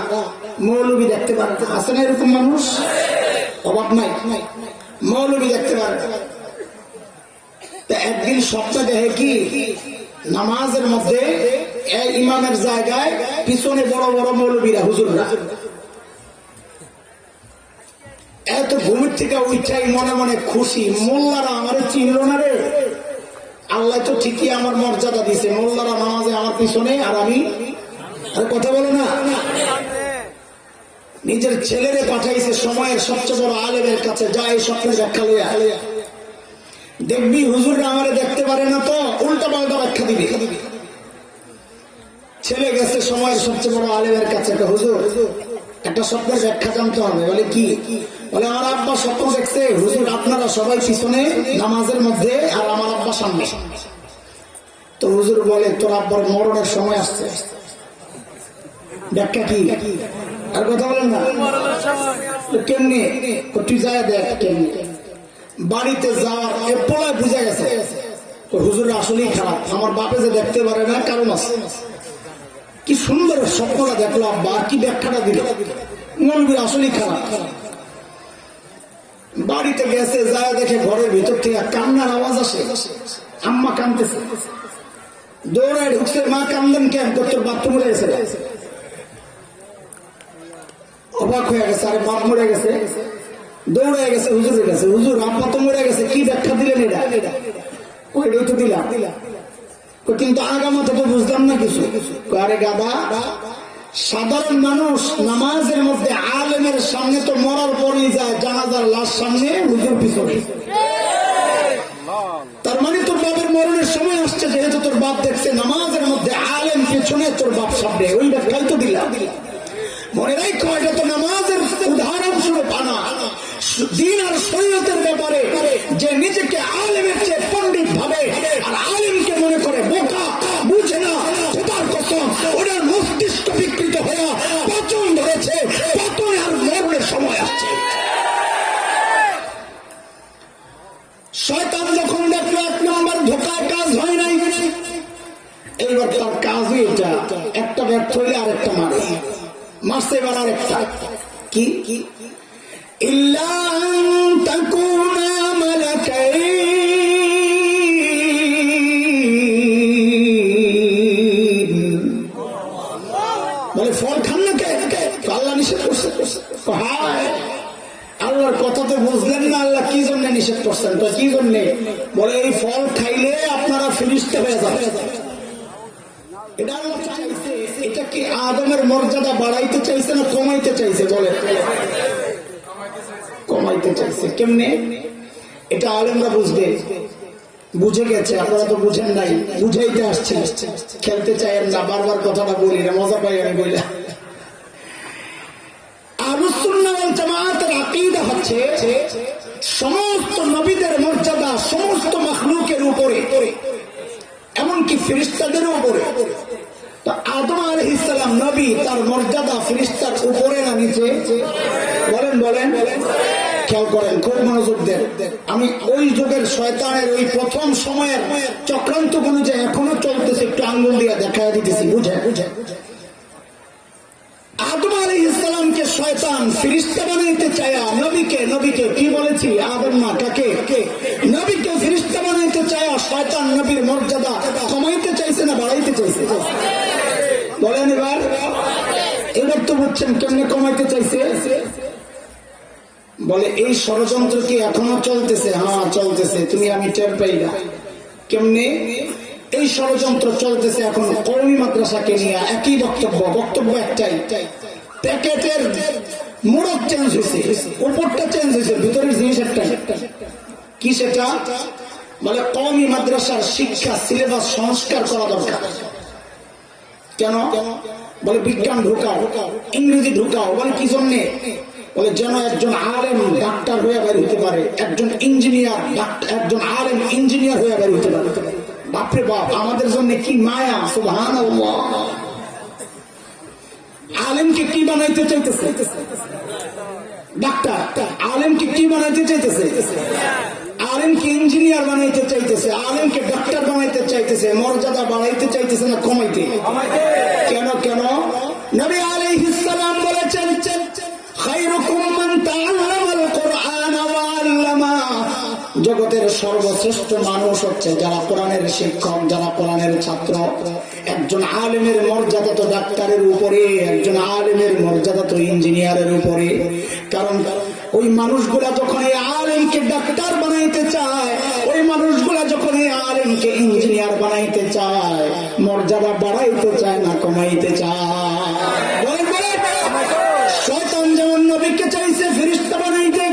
মৌলবী দেখতে পারে, আছে না এরকম মানুষ? অভাব নাই। মৌলবী দেখতে পারে। একদিন সপ্তাহ দেখে কি নামাজের মধ্যে ইমামের জায়গায় পিছনে বড় বড় মৌলবীরা, হুজুররা এত ঘুমের থেকে উঠাই মনে মনে খুশি, মোল্লারা আমার চিনল না রে। আল্লাহ তো ঠিকই আমার মর্যাদা দিছে, মোল্লারা নামাজে আমার পিছনে আর আমি। আর কথা বলো না, নিজের ছেলেরে পাঠাইছে সময়ের সবচেয়ে বড় আলেমের কাছে, যা এই স্বপ্নের ব্যাখ্যা লইয়া। দেখবি হুজুররা আমারে দেখতে পারে না তো উল্টা পাল্টা ব্যাখ্যা দিবি। ছেলে গেছে সময়ের সবচেয়ে বড় আলেমের কাছে, হুজুর একটা স্বপ্নের ব্যাখ্যা জানতে হবে। বলে কি? বলে আমার আব্বা স্বপ্ন দেখছে হুজুর আপনারা সবাই পিছনে নামাজের মধ্যে আর আমার আব্বা সামনে। তো হুজুর বলে তোর আব্বার মরণের সময় আসছে। ব্যাখ্যা কি? আর কথা বলেন না। কেমনি? তুই যায় দেখ কেমনি। বাড়িতে যাওয়ার এরপরে বুঝা গেছে হুজুর আসলেই খারাপ, আমার বাপে যে দেখতে পারে না কারণ আছে। কি সুন্দর স্বপ্নটা দেখলো আব্বা, কি ব্যাখ্যাটা দিল, মনগুলো আসলেই খারাপ। বাড়িতে গেছে, যায় দেখে ঘরের ভিতর থেকে কান্নার আওয়াজ আসে, আম্মা কান্দতেছে। দৌড়ায় ঢুকছে, মা কান্দেন কেন? তোর বাপ তো মরে গেছে। অবাক হয়ে গেছে, আরে বাপ মরে গেছে। দৌড়ে গেছে হুজুরের কাছে, হুজুর আব্বা তো মরে গেছে, কি ব্যাখ্যা দিলেন? এটা ওইটাই তো দিলাম, কিন্তু আগামাতে তো বুঝলাম না কিছু। আরে গাদা, সাধারণ মানুষ নামাজের মধ্যে আলেমের সামনে তো মরার পরেই যায়, জানাজার লাশ সামনে, হুজুর পিছনে। তার মানে তোর বাবার মরণের সময় আসছে, যেহেতু তোর বাপ দেখছে নামাজের মধ্যে আলেম পেছনে, তোর বাপ সামনে, ওই ব্যাখ্যাই তো দিলাম। মনে রাখো এটা তো নামাজের উদাহরণস্বরূপ আনা। দিন আর শরীয়তের ব্যাপারে যে নিজেকে আলেমের চেয়ে পণ্ডিত ভাবে আর আলেমকে মনে করে বোকা, বুঝে না, খোদার কসম ওনার মস্তিষ্ক বিকৃত হয়ে পতন ধরেছে, পতন আর মরণের সময় আসছে। শয়তান যখন দেখলো 1 নম্বর ধোকায় কাজ হয় নাই, এইবার তার কাজই এটা, একটা ব্যর্থ হইলে আরেকটা মারে, মারছে এবার আরেকটা। কি ইল্লা আন তাকুনা মালাকাইন, বলে ফল খান না কে? আল্লাহ নিষেধ করছে। হায়, আল্লাহর কথা তো বুঝলেন না, আল্লাহ কি জন্য নিষেধ করছেন? তো কি জন্যে? বলে এই ফল খাইলে আপনারা ফিরিস্তা হয়ে যাবেন। এটা আল্লাহ চাইছে। এটা কি আদমের মর্যাদা বাড়াইতে চাইছে না কমাইতে চাইছে? বলে কমাইতে চাইছে। কেমনে? এটা আলেমরা বুঝবে, বুঝে গেছে, আপনারা তো বুঝেন নাই, বুঝাইতে আসছেন, খেলতে চাইেন না। বারবার কথাটা বলি না, মজা পাই আমি বইলা। আহলুস সুন্নাহ ওয়াল জামাতের আকীদা হচ্ছে সমস্ত নবীদের মর্যাদা সমস্ত মাখলুকের উপরে, এমনকি ফেরেশতাদের উপরে। তো আদম আলাইহিস সালাম নবী, তার মর্যাদা ফেরেশতার উপরে না নিচে? বলেন খেয়াল করেন, খুব মনোযোগ দেন। আমি ওই যুগের শয়তানের ওই প্রথম সময়ের চক্রান্ত গুলো যে এখনো চলতেছে একটু আঙ্গুল দিয়ে দেখায় দিতেছি, বুঝে। আদম আলাইহিস সালামকে শয়তান ফেরেশতা বানাইতে চায়া নবীকে কি বলেছি? আদম না, কাকে? নবীকে ফেরেশতা বানাইতে চায়া শয়তান নবীর মর্যাদা কমাইতে চাইছে না বাড়াইতে চাইছে? বলেন এবার তো বুঝছেন কেমনে কমাইতে চাইছে। বলে এই ষড়যন্ত্র কি এখনো চলতেছে? হ্যাঁ চলতেছে, তুমি আমি টের পাই না। কেমনে? এই ষড়যন্ত্র চলতেছে এখন কওমি মাদ্রাসাকে নিয়ে, একই বক্তব্য একটাই, প্যাকেটের মোড়ক চেঞ্জ হয়েছে, উপরটা চেঞ্জ হয়েছে, ভিতরের জিনিস একটাই। কি সেটা? বলে কওমি মাদ্রাসার শিক্ষা সিলেবাস সংস্কার করা দরকার। কেন? বলে বিজ্ঞান ঢুকাও, ইংরেজি ঢুকাও। বলে কি জন্যে? বলে যেন একজন আলেম ডাক্তার হয়ে বের হইতে পারে, একজন আলেম ইঞ্জিনিয়ার হয়ে বের হইতে পারে। বাপরে বাপ, আমাদের জন্য কি মায়া! সুবহানাল্লাহ। আলেমকে কি বানাইতে চাইতেছে? ডাক্তার। আলেমকে কি বানাইতে চাইতেছে? আলেমকে ইঞ্জিনিয়ার বানাইতে চাইতেছে, আলেমকে ডাক্তার বানাইতে চাইতেছে। মর্যাদা বাড়াইতে চাইতেছে না কমাইতে? কেন? নবী আলাইহিস সালাম বলেছেন, খায়রুকুম মান তাআল্লামাল কুরআন ওয়া আল্লামা, জগতের সর্বশ্রেষ্ঠ মানুষ হচ্ছে যারা কোরআনের শিক্ষক, যারা কোরআনের ছাত্র। একজন আলেমের মর্যাদা তো ডাক্তারের উপরে, একজন আলেমের মর্যাদা তো ইঞ্জিনিয়ারের উপরে। কারণ ওই মানুষগুলা যখন এই আলেমকে ডাক্তার বানাইতে চায়, ওই মানুষগুলা যখন এই আলেমকে ইঞ্জিনিয়ার বানাইতে চায়, মর্যাদা বাড়াইতে চায় না কমাইতে চায়? শয়তান যেমন নবীকে চাইছে ফেরেশতা বানাইতে,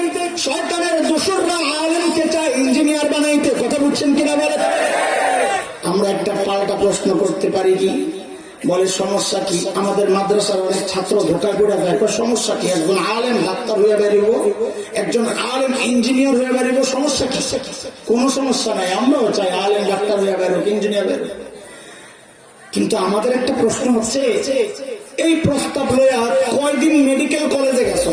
শয়তানের দোসররা আলেমকে চায় ইঞ্জিনিয়ার বানাইতে। কথা বুঝছেন কিনা বলে? আমরা একটা পাল্টা প্রশ্ন করতে পারি কি? বলে সমস্যা কি? আমাদের মাদ্রাসার অনেক ছাত্র ধোকায় পড়ে যায়, সমস্যা কি? একজন আলেম ডাক্তার হয়ে বেরিব, একজন আলেম ইঞ্জিনিয়ার হয়ে বেরিব, সমস্যা কি? কোনো সমস্যা নাই, আমরাও চাই আলেম ডাক্তার হয়ে বেরোক, ইঞ্জিনিয়ার বেরোক। কিন্তু আমাদের একটা প্রশ্ন হচ্ছে, এই প্রস্তাব লইয়া কয়দিন মেডিকেল কলেজে গেছো,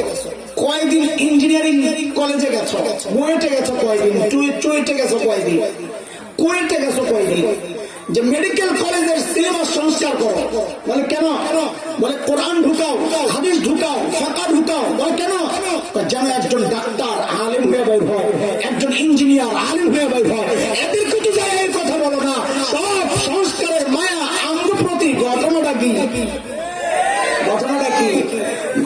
কয়দিন ইঞ্জিনিয়ারিং কলেজে গেছো, বুয়েটে গেছো কয়দিন, চুয়েটে গেছো কয়দিন, কুয়েটে গেছো কয়দিন, যে মেডিকেল কলেজের সিলেবাস সংস্কার করো। বলে কেন? বলে কোরআন ঢুকাও, হাদিস ঢুকাও, ফাকা ঢুকাও। বলে কেন? যেন একজন ডাক্তার আলেম হয়ে বের হয়, একজন ইঞ্জিনিয়ার আলেম হয়ে বের হয়। এদের কিছু জায়গায় কথা বলো না, সব সংস্কারের মায়া আমার প্রতি। ঘটনাটা কি?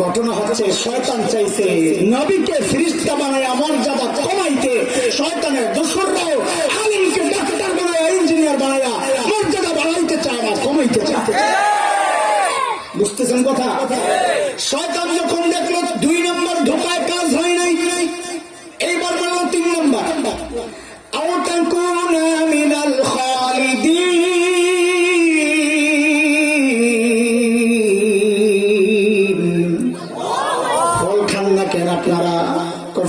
ঘটনা হচ্ছে শয়তান চাইছে নবীকে ফেরেশতা বানায় মর্যাদা কমাইতে, শয়তানের দোসররাও আলেমকে ডাক্তার বানায় ইঞ্জিনিয়ার বানায় মর্যাদা বাড়াইতে চায় না কমাইতে চায়। বুঝতেছেন কথা? শয়তান যখন দেখলো 2 নম্বর ধোকায় কাজ হয় নাই, এইবার বলল 3 নম্বর, আও তাকুনা মিনাল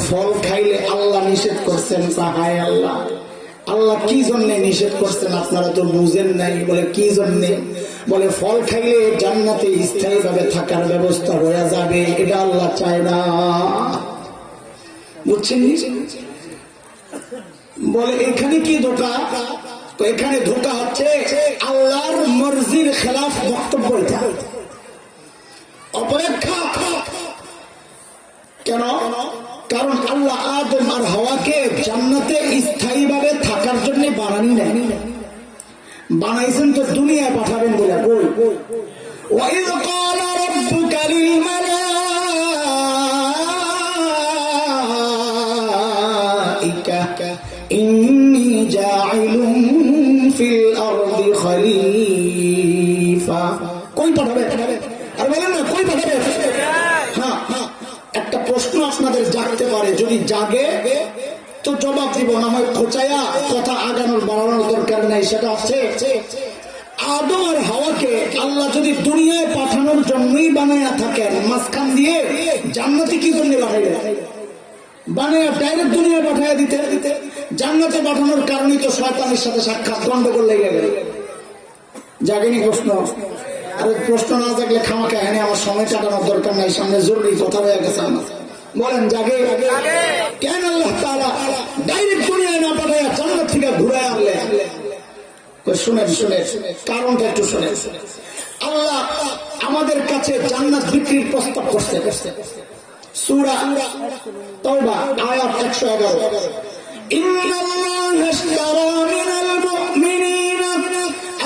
ফল খাইলে আল্লাহ নিষেধ করছেন। হায় আল্লাহ, আল্লাহ কি জন্য নিষেধ করছেন আপনারা তো বুঝেন নাই। বলে কি জন্য? বলে ফল খাইলে জান্নাতে স্থায়ী ভাবে থাকার ব্যবস্থা হয়ে যাবে, এটা আল্লাহ চায় না। বুঝছেন? বলে এখানে কি ধোকা? তো এখানে ধোকা হচ্ছে আল্লাহর মর্জির খেলাফ বক্তব্য। এটা অপেক্ষা কেন? কারণ আল্লাহ আদম আর হাওয়াকে জান্নাতে স্থায়ী ভাবে থাকার জন্য বানানি নাই, বানাইছেন তো দুনিয়ায় পাঠাবেন বলে। وَإِذْ قَالَ رَبُّكَ لِلْمَلَائِكَةِ إِنِّي جَاعِلٌ فِي الْأَرْضِ خَلِيفَةً। কই পাঠাবেন? আর বলেন না কই পাঠাবেন? হ্যাঁ, একটা প্রশ্ন আপনাদের জাগতে পারে, যদি জাগে তো জবাব দিব, না হয় খোঁচায়া কথা আগানোর বাড়ানোর দরকার নাই। সেটা হচ্ছে আদম আর হাওয়াকে আল্লাহ যদি দুনিয়ায় পাঠানোর জন্যই বানায়া থাকেন, মাঝখান দিয়ে জান্নাতে কি জন্য বানাইলেন? বানায়া ডাইরেক্ট দুনিয়ায় পাঠাইয়া দিতে। জান্নাতে পাঠানোর কারণেই তো শয়তানের সাথে সাক্ষাৎ গন্ডগোল লেগে গেল। জাগেনি প্রশ্ন? আর প্রশ্ন না জাগলে খামাখা এনে আমার সময় কাটানোর দরকার নাই, সামনে জরুরি কথা হয়ে গেছে আমার। বলেন জাগে? কেন আল্লাহ তাআলা ডাইরেক্ট দুনিয়ায় না পাঠাইয়া জান্নাত থেকে ঘুরায় আনলেন? শুনেন শুনেন, কারণটা একটু শুনেন। আল্লাহ আমাদের কাছে জান্নাত বিক্রির প্রস্তাব করছে। সূরা তাওবা আয়াত 111, ইন্নাল্লাহা ইশতারা মিনাল মুমিনিনা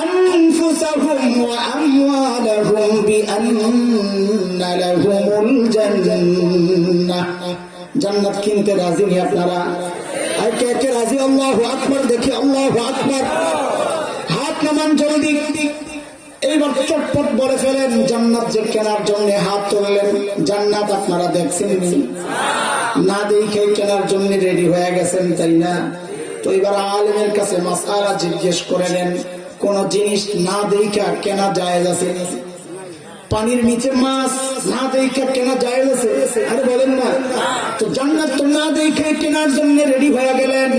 আনফুসাহুম ওয়া আমওয়ালাহুম বিআন্না লাহুমুল জান্নাহ। জান্নাত কিনতে রাজি নি আপনারা? আর কে কে রাজি? আল্লাহু আকবার, দেখি আল্লাহু আকবার। হাত নামান জলদি। এইবার চটপট বলে ফেলেন জান্নাত যে কেনার জন্য হাত তুললেন। জান্নাত আপনারা দেখছেন না? দেখে কেনার জন্য রেডি হয়ে গেছেন, তাই না? তো এবার আলেমের কাছে মাসআলা জিজ্ঞেস করে নেন, কোন জিনিস না দেখা কেনা জায়েজ আছে? পানির নিচে মাছ না দেখা কেনা জায়েজ আছে? আরে বলেন না। তো জান্নাত তো না দেখে কেনার জন্য রেডি হয়ে গেলেন।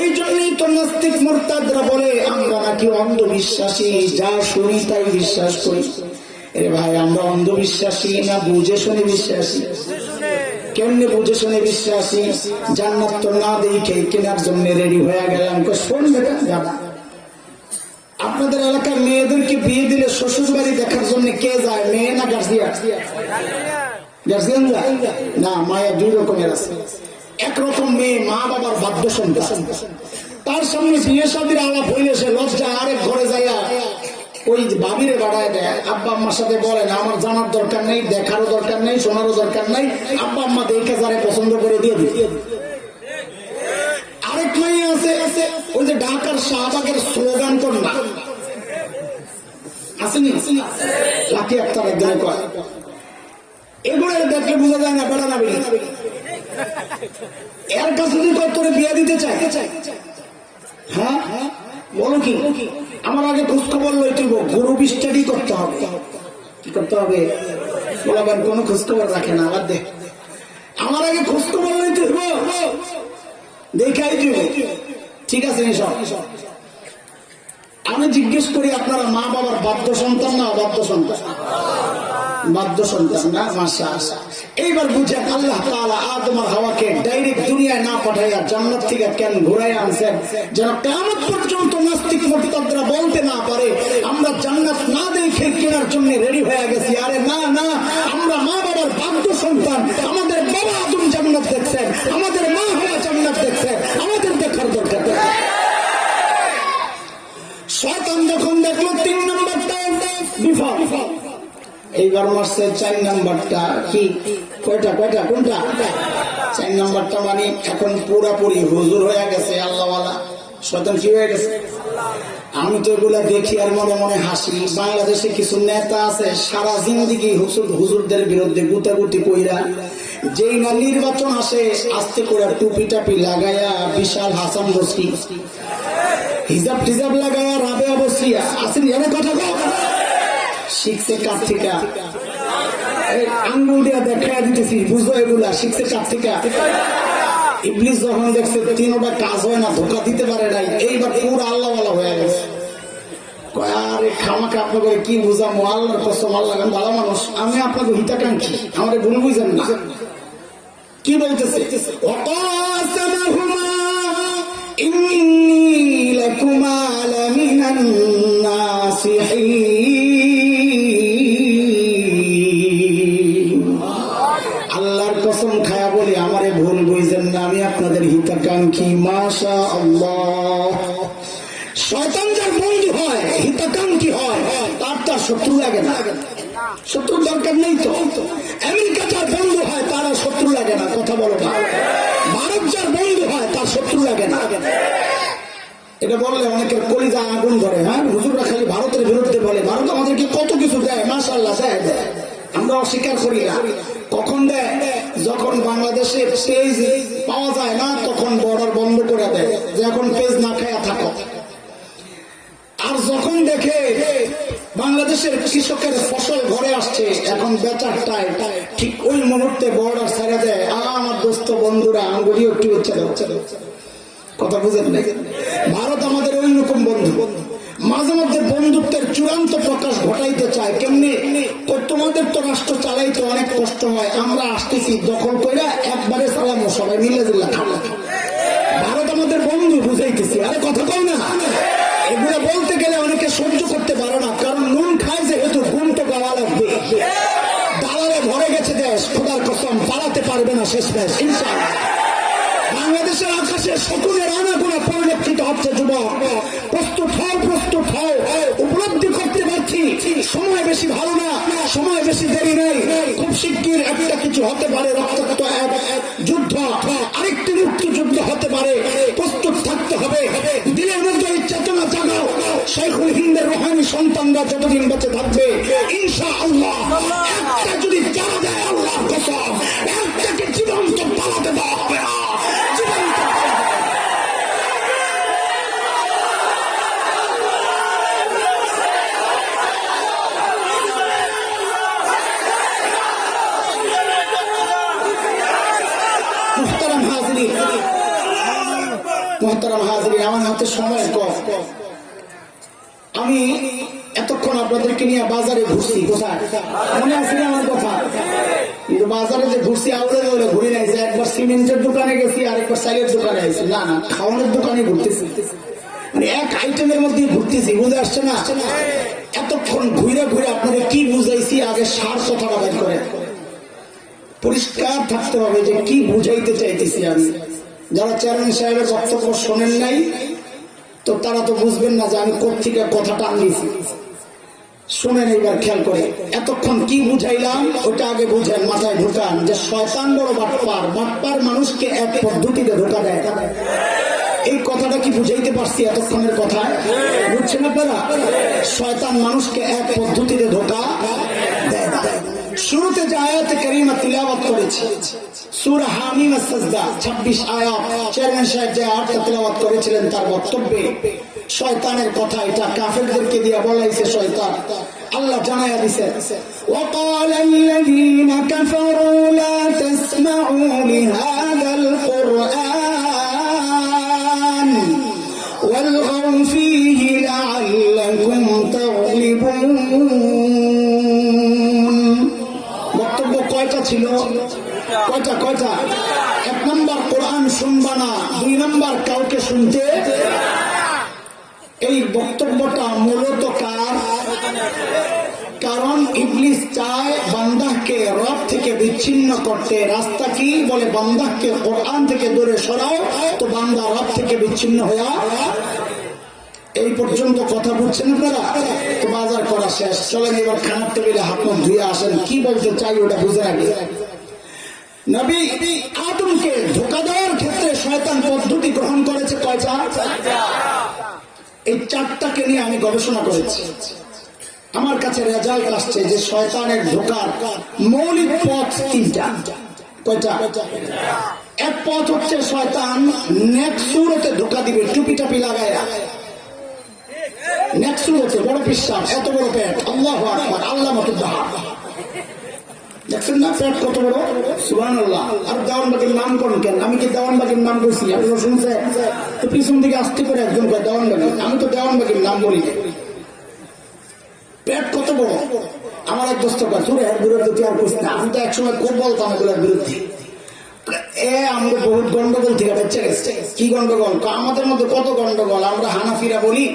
এই জন্যই তো নাস্তিক মুরতাদরা বলে আমরা নাকি অন্ধবিশ্বাসী, যা শুনি তাই বিশ্বাস করি। এরে ভাই, আমরা অন্ধবিশ্বাসী না বুঝে শুনে বিশ্বাসী? কেমনে বুঝে শুনে বিশ্বাসী? জান্নাত তো না দেখে কেনার জন্য রেডি হয়ে গেলাম। শুনবে না? আপনাদের এলাকার মেয়েদেরকে বিয়ে দিলে শ্বশুর বাড়ি দেখার জন্য কে যায়? মেয়ে না গার্জিয়ান? গার্জিয়ান যায় না। মায়া দুই রকমের আছে। একরকম মেয়ে মা বাবার বাধ্য সন্তান, তার সামনে বিয়ে শাদীর আলাপ হইলে সে লজ্জা আরেক ঘরে যাইয়া ওই ভাবিরে বাড়ায় দেয়। আব্বা আম্মার সাথে বলে না, আমার জানার দরকার নেই, দেখারও দরকার নেই, শোনারও দরকার নেই, আব্বা আম্মা দেখে যারে পছন্দ করে দিয়ে দিই। আরেক মেয়ে আছে ওই যে ঢাকার শাহবাগের স্লোগান কন্যা আসেনি, লাকি আক্তার একজনে কয়, এগুলো দেখলে বোঝা যায় না বেড়া না বেড়ি। এর কাছে যদি তোরে বিয়ে দিতে চাই, হ্যাঁ বলো কি? আমার আগে খোঁজ খবর লইতে গ্রুপ স্টাডি করতে হবে। কি করতে হবে? বলাবেন কোনো খোঁজ খবর রাখে না, আবার দেখ। আমার আগে খোঁজ খবর লইতে হইব, দেখাই দিব। ঠিক আছে সব। আমি জিজ্ঞেস করি, আপনারা মা বাবার বাধ্য সন্তান না অবাধ্য সন্তান? বাধ্য সন্তান না? মাশাআল্লাহ। এইবার বুঝেন আল্লাহ তাআলা আদম আর হাওয়াকে ডাইরেক্ট দুনিয়ায় না পাঠাইয়া জান্নাত থেকে কেন ঘুরাইয়া আনছেন? যেন কিয়ামত পর্যন্ত নাস্তিক মুরতাদরা বলতে না পারে আমরা জান্নাত না দেখে কেনার জন্য রেডি হয়ে গেছি। আরে না না, আমরা মা বাবার বাধ্য সন্তান। আমাদের বাবা আদম জান্নাত দেখছেন, আমাদের মা হাওয়া জান্নাত দেখছেন, আমাদের দেখার দরকার। শয়তান যখন দেখলো 3 নম্বরটা বিফল, এইবার মারছে 4 নম্বরটা। কি? কয়টা কয়টা কোনটা? 4 নম্বরটা মানে এখন পুরাপুরি হুজুর হয়ে গেছে, আল্লাহওয়ালা। শয়তান কি হয়ে গেছে? আমি তো এগুলা দেখি আর মনে মনে হাসি। বাংলাদেশে কিছু নেতা আছে সারা জিন্দিগি হুজুরদের বিরুদ্ধে গুতাগুতি কইরা, যেই না নির্বাচন আসে আস্তে করে টুপি টাপি লাগাইয়া বিশাল হাসান বসরি, হিজাব টিজাব লাগাইয়া রাবেয়া বসরিয়া আসেন। এর কথা শিখছে কার থেকে? আঙ্গুল দিয়া দেখা দিতেছি, বুঝো এগুলা শিখছে কার থেকে? ইবলিস যখন দেখছে তিনটা কাজ হয় না, ধোকা দিতে পারে নাই, এইবার পুরো আল্লাহ ওয়ালা হয়ে গেছে। আরে খামাকে আপনাকে কি বুঝামো, আল্লাহর কসম, আল্লাহ ভালো মানুষ, আমি আপনাকে হিতাকাঙ্ক্ষী, আমার ভুল বুঝেন না। কি বলতেছে? আল্লাহর কসম খায়া বলি, আমারে ভুল বুঝেন না, আমি আপনাদের হিতাকাঙ্ক্ষী। মাশা আল্লাহ। শয়তান যার বন্ধু হয়, হিতাকাঙ্ক্ষী হয়, তার শত্রু লাগে না। শত্রুর দরকার নেই তো। আমেরিকা যার বন্ধু হয়, তার শত্রু লাগে না। কথা বলো না। ভারত যার বন্ধু হয়, তার শত্রু লাগে না। এটা বললে অনেকের কলিজা আগুন ধরে। হ্যাঁ, হুজুররা খালি ভারতের বিরুদ্ধে বলে, ভারত আমাদেরকে কত কিছু দেয়, মাশাআল্লাহ দেয়, আমরা অস্বীকার করি না। কখন দেয়? যখন বাংলাদেশে পেজ পাওয়া যায় না, তখন বর্ডার বন্ধ করে দেয়, যে এখন পেজ না খায়া থাকো। আর যখন দেখে বাংলাদেশের কৃষকের ফসল ঘরে আসছে, এখন বেচার টাইম, ঠিক ওই মুহূর্তে বর্ডার ছেড়ে দেয়। আমার দোস্ত বন্ধুরা, আঙ্গুলি একটু হচ্ছে। কথা বুঝেন না? ভারত আমাদের ওই রকম বন্ধু। মাঝে মধ্যে বন্ধুত্বের চূড়ান্ত প্রকাশ ঘটাইতে চায়। কেমনি? তোমাদের তো রাষ্ট্র চালাইতে অনেক কষ্ট হয়, আমরা আসতেছি দখল করে একবারে চালামো, সবাই মিলে দিল্লা খাবো। ভারত আমাদের বন্ধু, বুঝাইতেছি। আরে কথা কই না? এগুলো বলতে গেলে অনেকে সহ্য করতে পারে না, কারণ নুন খায় যেহেতু গুণ তো গাওয়া লাগবে। দালালে ভরে গেছে দেশ, খোদার কসম পালাতে পারবে না শেষ ম্যাচ ইনশাআল্লাহ। বাংলাদেশের আকাশে শকুনের আনাগোনা পরিলক্ষিত হচ্ছে। যুবক প্রস্তুত হও। উপলব্ধি করতে পারছি সময় বেশি ভালো না, সময় বেশি দেরি নেই। খুব শিগগির একটা কিছু হতে পারে, রক্তাক্ত এক যুদ্ধ, আরেকটি মুক্তিযুদ্ধ হতে পারে। প্রস্তুত থাকতে হবে। দিলের মধ্যে এই চেতনা জাগাও। শাইখুল হিন্দের রুহানি সন্তানরা যতদিন বেঁচে থাকবে ইনশাআল্লাহ, একটা যদি জানা যায়, আল্লাহর কসম, একটাকে জীবন্ত পালাতে দেওয়া হবে না। মোহতারাম হাজিরিন, আমার হাতে সময় কম। আমি এতক্ষণ আপনাদেরকে নিয়ে বাজারে ঘুরছি। কোথায় মনে আছে না আমার কথা? কিন্তু বাজারে যে ঘুরছি, আউলে দৌড়ে ঘুরে নাই। একবার সিমেন্টের দোকানে গেছি, আর একবার চালের দোকানে আইছি। না, খাওয়ানোর দোকানে ঘুরতেছি, মানে এক আইটেমের মধ্যে ঘুরতেছি। বুঝে আসছে না? এতক্ষণ ঘুরে আপনাদের কি বুঝাইছি, আগে সার কথাটা বের করে পরিষ্কার থাকতে হবে যে কি বুঝাইতে চাইতেছি আমি। যারা চেয়ারম্যান সাহেবের বক্তব্য শোনেন নাই, তো তারা তো বুঝবেন না যে আমি কোত্থেকে কথাটা আনছি। শুনেন এইবার খেয়াল করে, এতক্ষণ কি বুঝাইলাম ওটা আগে বুঝেন, মাথায় ঢুকান যে শয়তান বড় বাটপার মানুষকে এক পদ্ধতিতে ধোকা দেয়। এই কথাটা কি বুঝাইতে পারছি এতক্ষণের কথায়? বুঝছেন আপনারা? শয়তান মানুষকে এক পদ্ধতিতে ধোকা দেয়। শুরুতে যে আয়াতে কারিমা তিলাওয়াত করেছে, সূরা হামিম আস-সাজদা 26 আয়াত, চেয়ারম্যান সাহেব যে আয়াতটা তিলাওয়াত করেছিলেন তার বক্তব্যে শয়তানের কথা, এটা কাফেরদেরকে দিয়ে বলাইছে শয়তান। আল্লাহ জানায়া দিছে, ওয়াকাল আল্লাযীনা কাফারু লা তাসমাউ লিহাযাল কুরআন ওয়ালগাউ ফীহি লাআল্লাকুম তাগলিবুন। বক্তব্য কয়টা ছিল? কয়টা? 1 নম্বর কোরআন শুনবা না, 2 নম্বর কাউকে শুনতে। এই বক্তব্যটা মূলত কার? কারণ ইবলিস চায় বান্দাকে রব থেকে বিচ্ছিন্ন করতে। রাস্তা কি বলে? বান্দাকে কোরআন থেকে দূরে সরাও, তো বান্দা রব থেকে বিচ্ছিন্ন হয়ে। এই পর্যন্ত কথা বুঝছেন আপনারা? তো বাজার করা শেষ, চলেন এবার খানার টেবিলে হাত মুখ ধুয়ে আসেন। কি বলতে চাই ওটা বুঝে আগে। নবী আদমকে ধোঁকা দেওয়ার ক্ষেত্রে শয়তান পদ্ধতি গ্রহণ করেছে কয়টা? এই 4টাকে নিয়ে আমি গবেষণা করেছি। আমার কাছে রেজাল্ট আসছে যে শয়তানের ধোঁকার মৌলিক পথ 3টা। কয়টা? এক পথ হচ্ছে শয়তান নেক সুরতে ধোঁকা দিবে, টুপি টাপি লাগায়া। নেক সুরতে, বড় বিশ্বাস, এত বড় পেট, আল্লাহু আকবার, আল্লাহ মতুল্লাহ। দেখছেন না পেট কত বড়, সুবহানাল্লাহ। আর দেওয়ানবাগির নাম কোন কেন? আমি কি দেওয়ানবাগির নাম বলছি? আপনারা শুনছেন? তো পিছন থেকে আসতে করে একজন কয় দেওয়ানবাগি, আমি তো দেওয়ানবাগির নাম বলি। পেট কত বড়। আমার এক দোস্ত কয় তোর এর বিরুদ্ধে তুই আর কইস না। আমি তো একসময় খুব বলতাম এগুলোর বিরুদ্ধে। আমাদের বহুত গন্ডগোল থেকে বেঁচে গেছে। কি গন্ডগোল? আমাদের মধ্যে কত গন্ডগোল। আমরা হানাফিরা বলি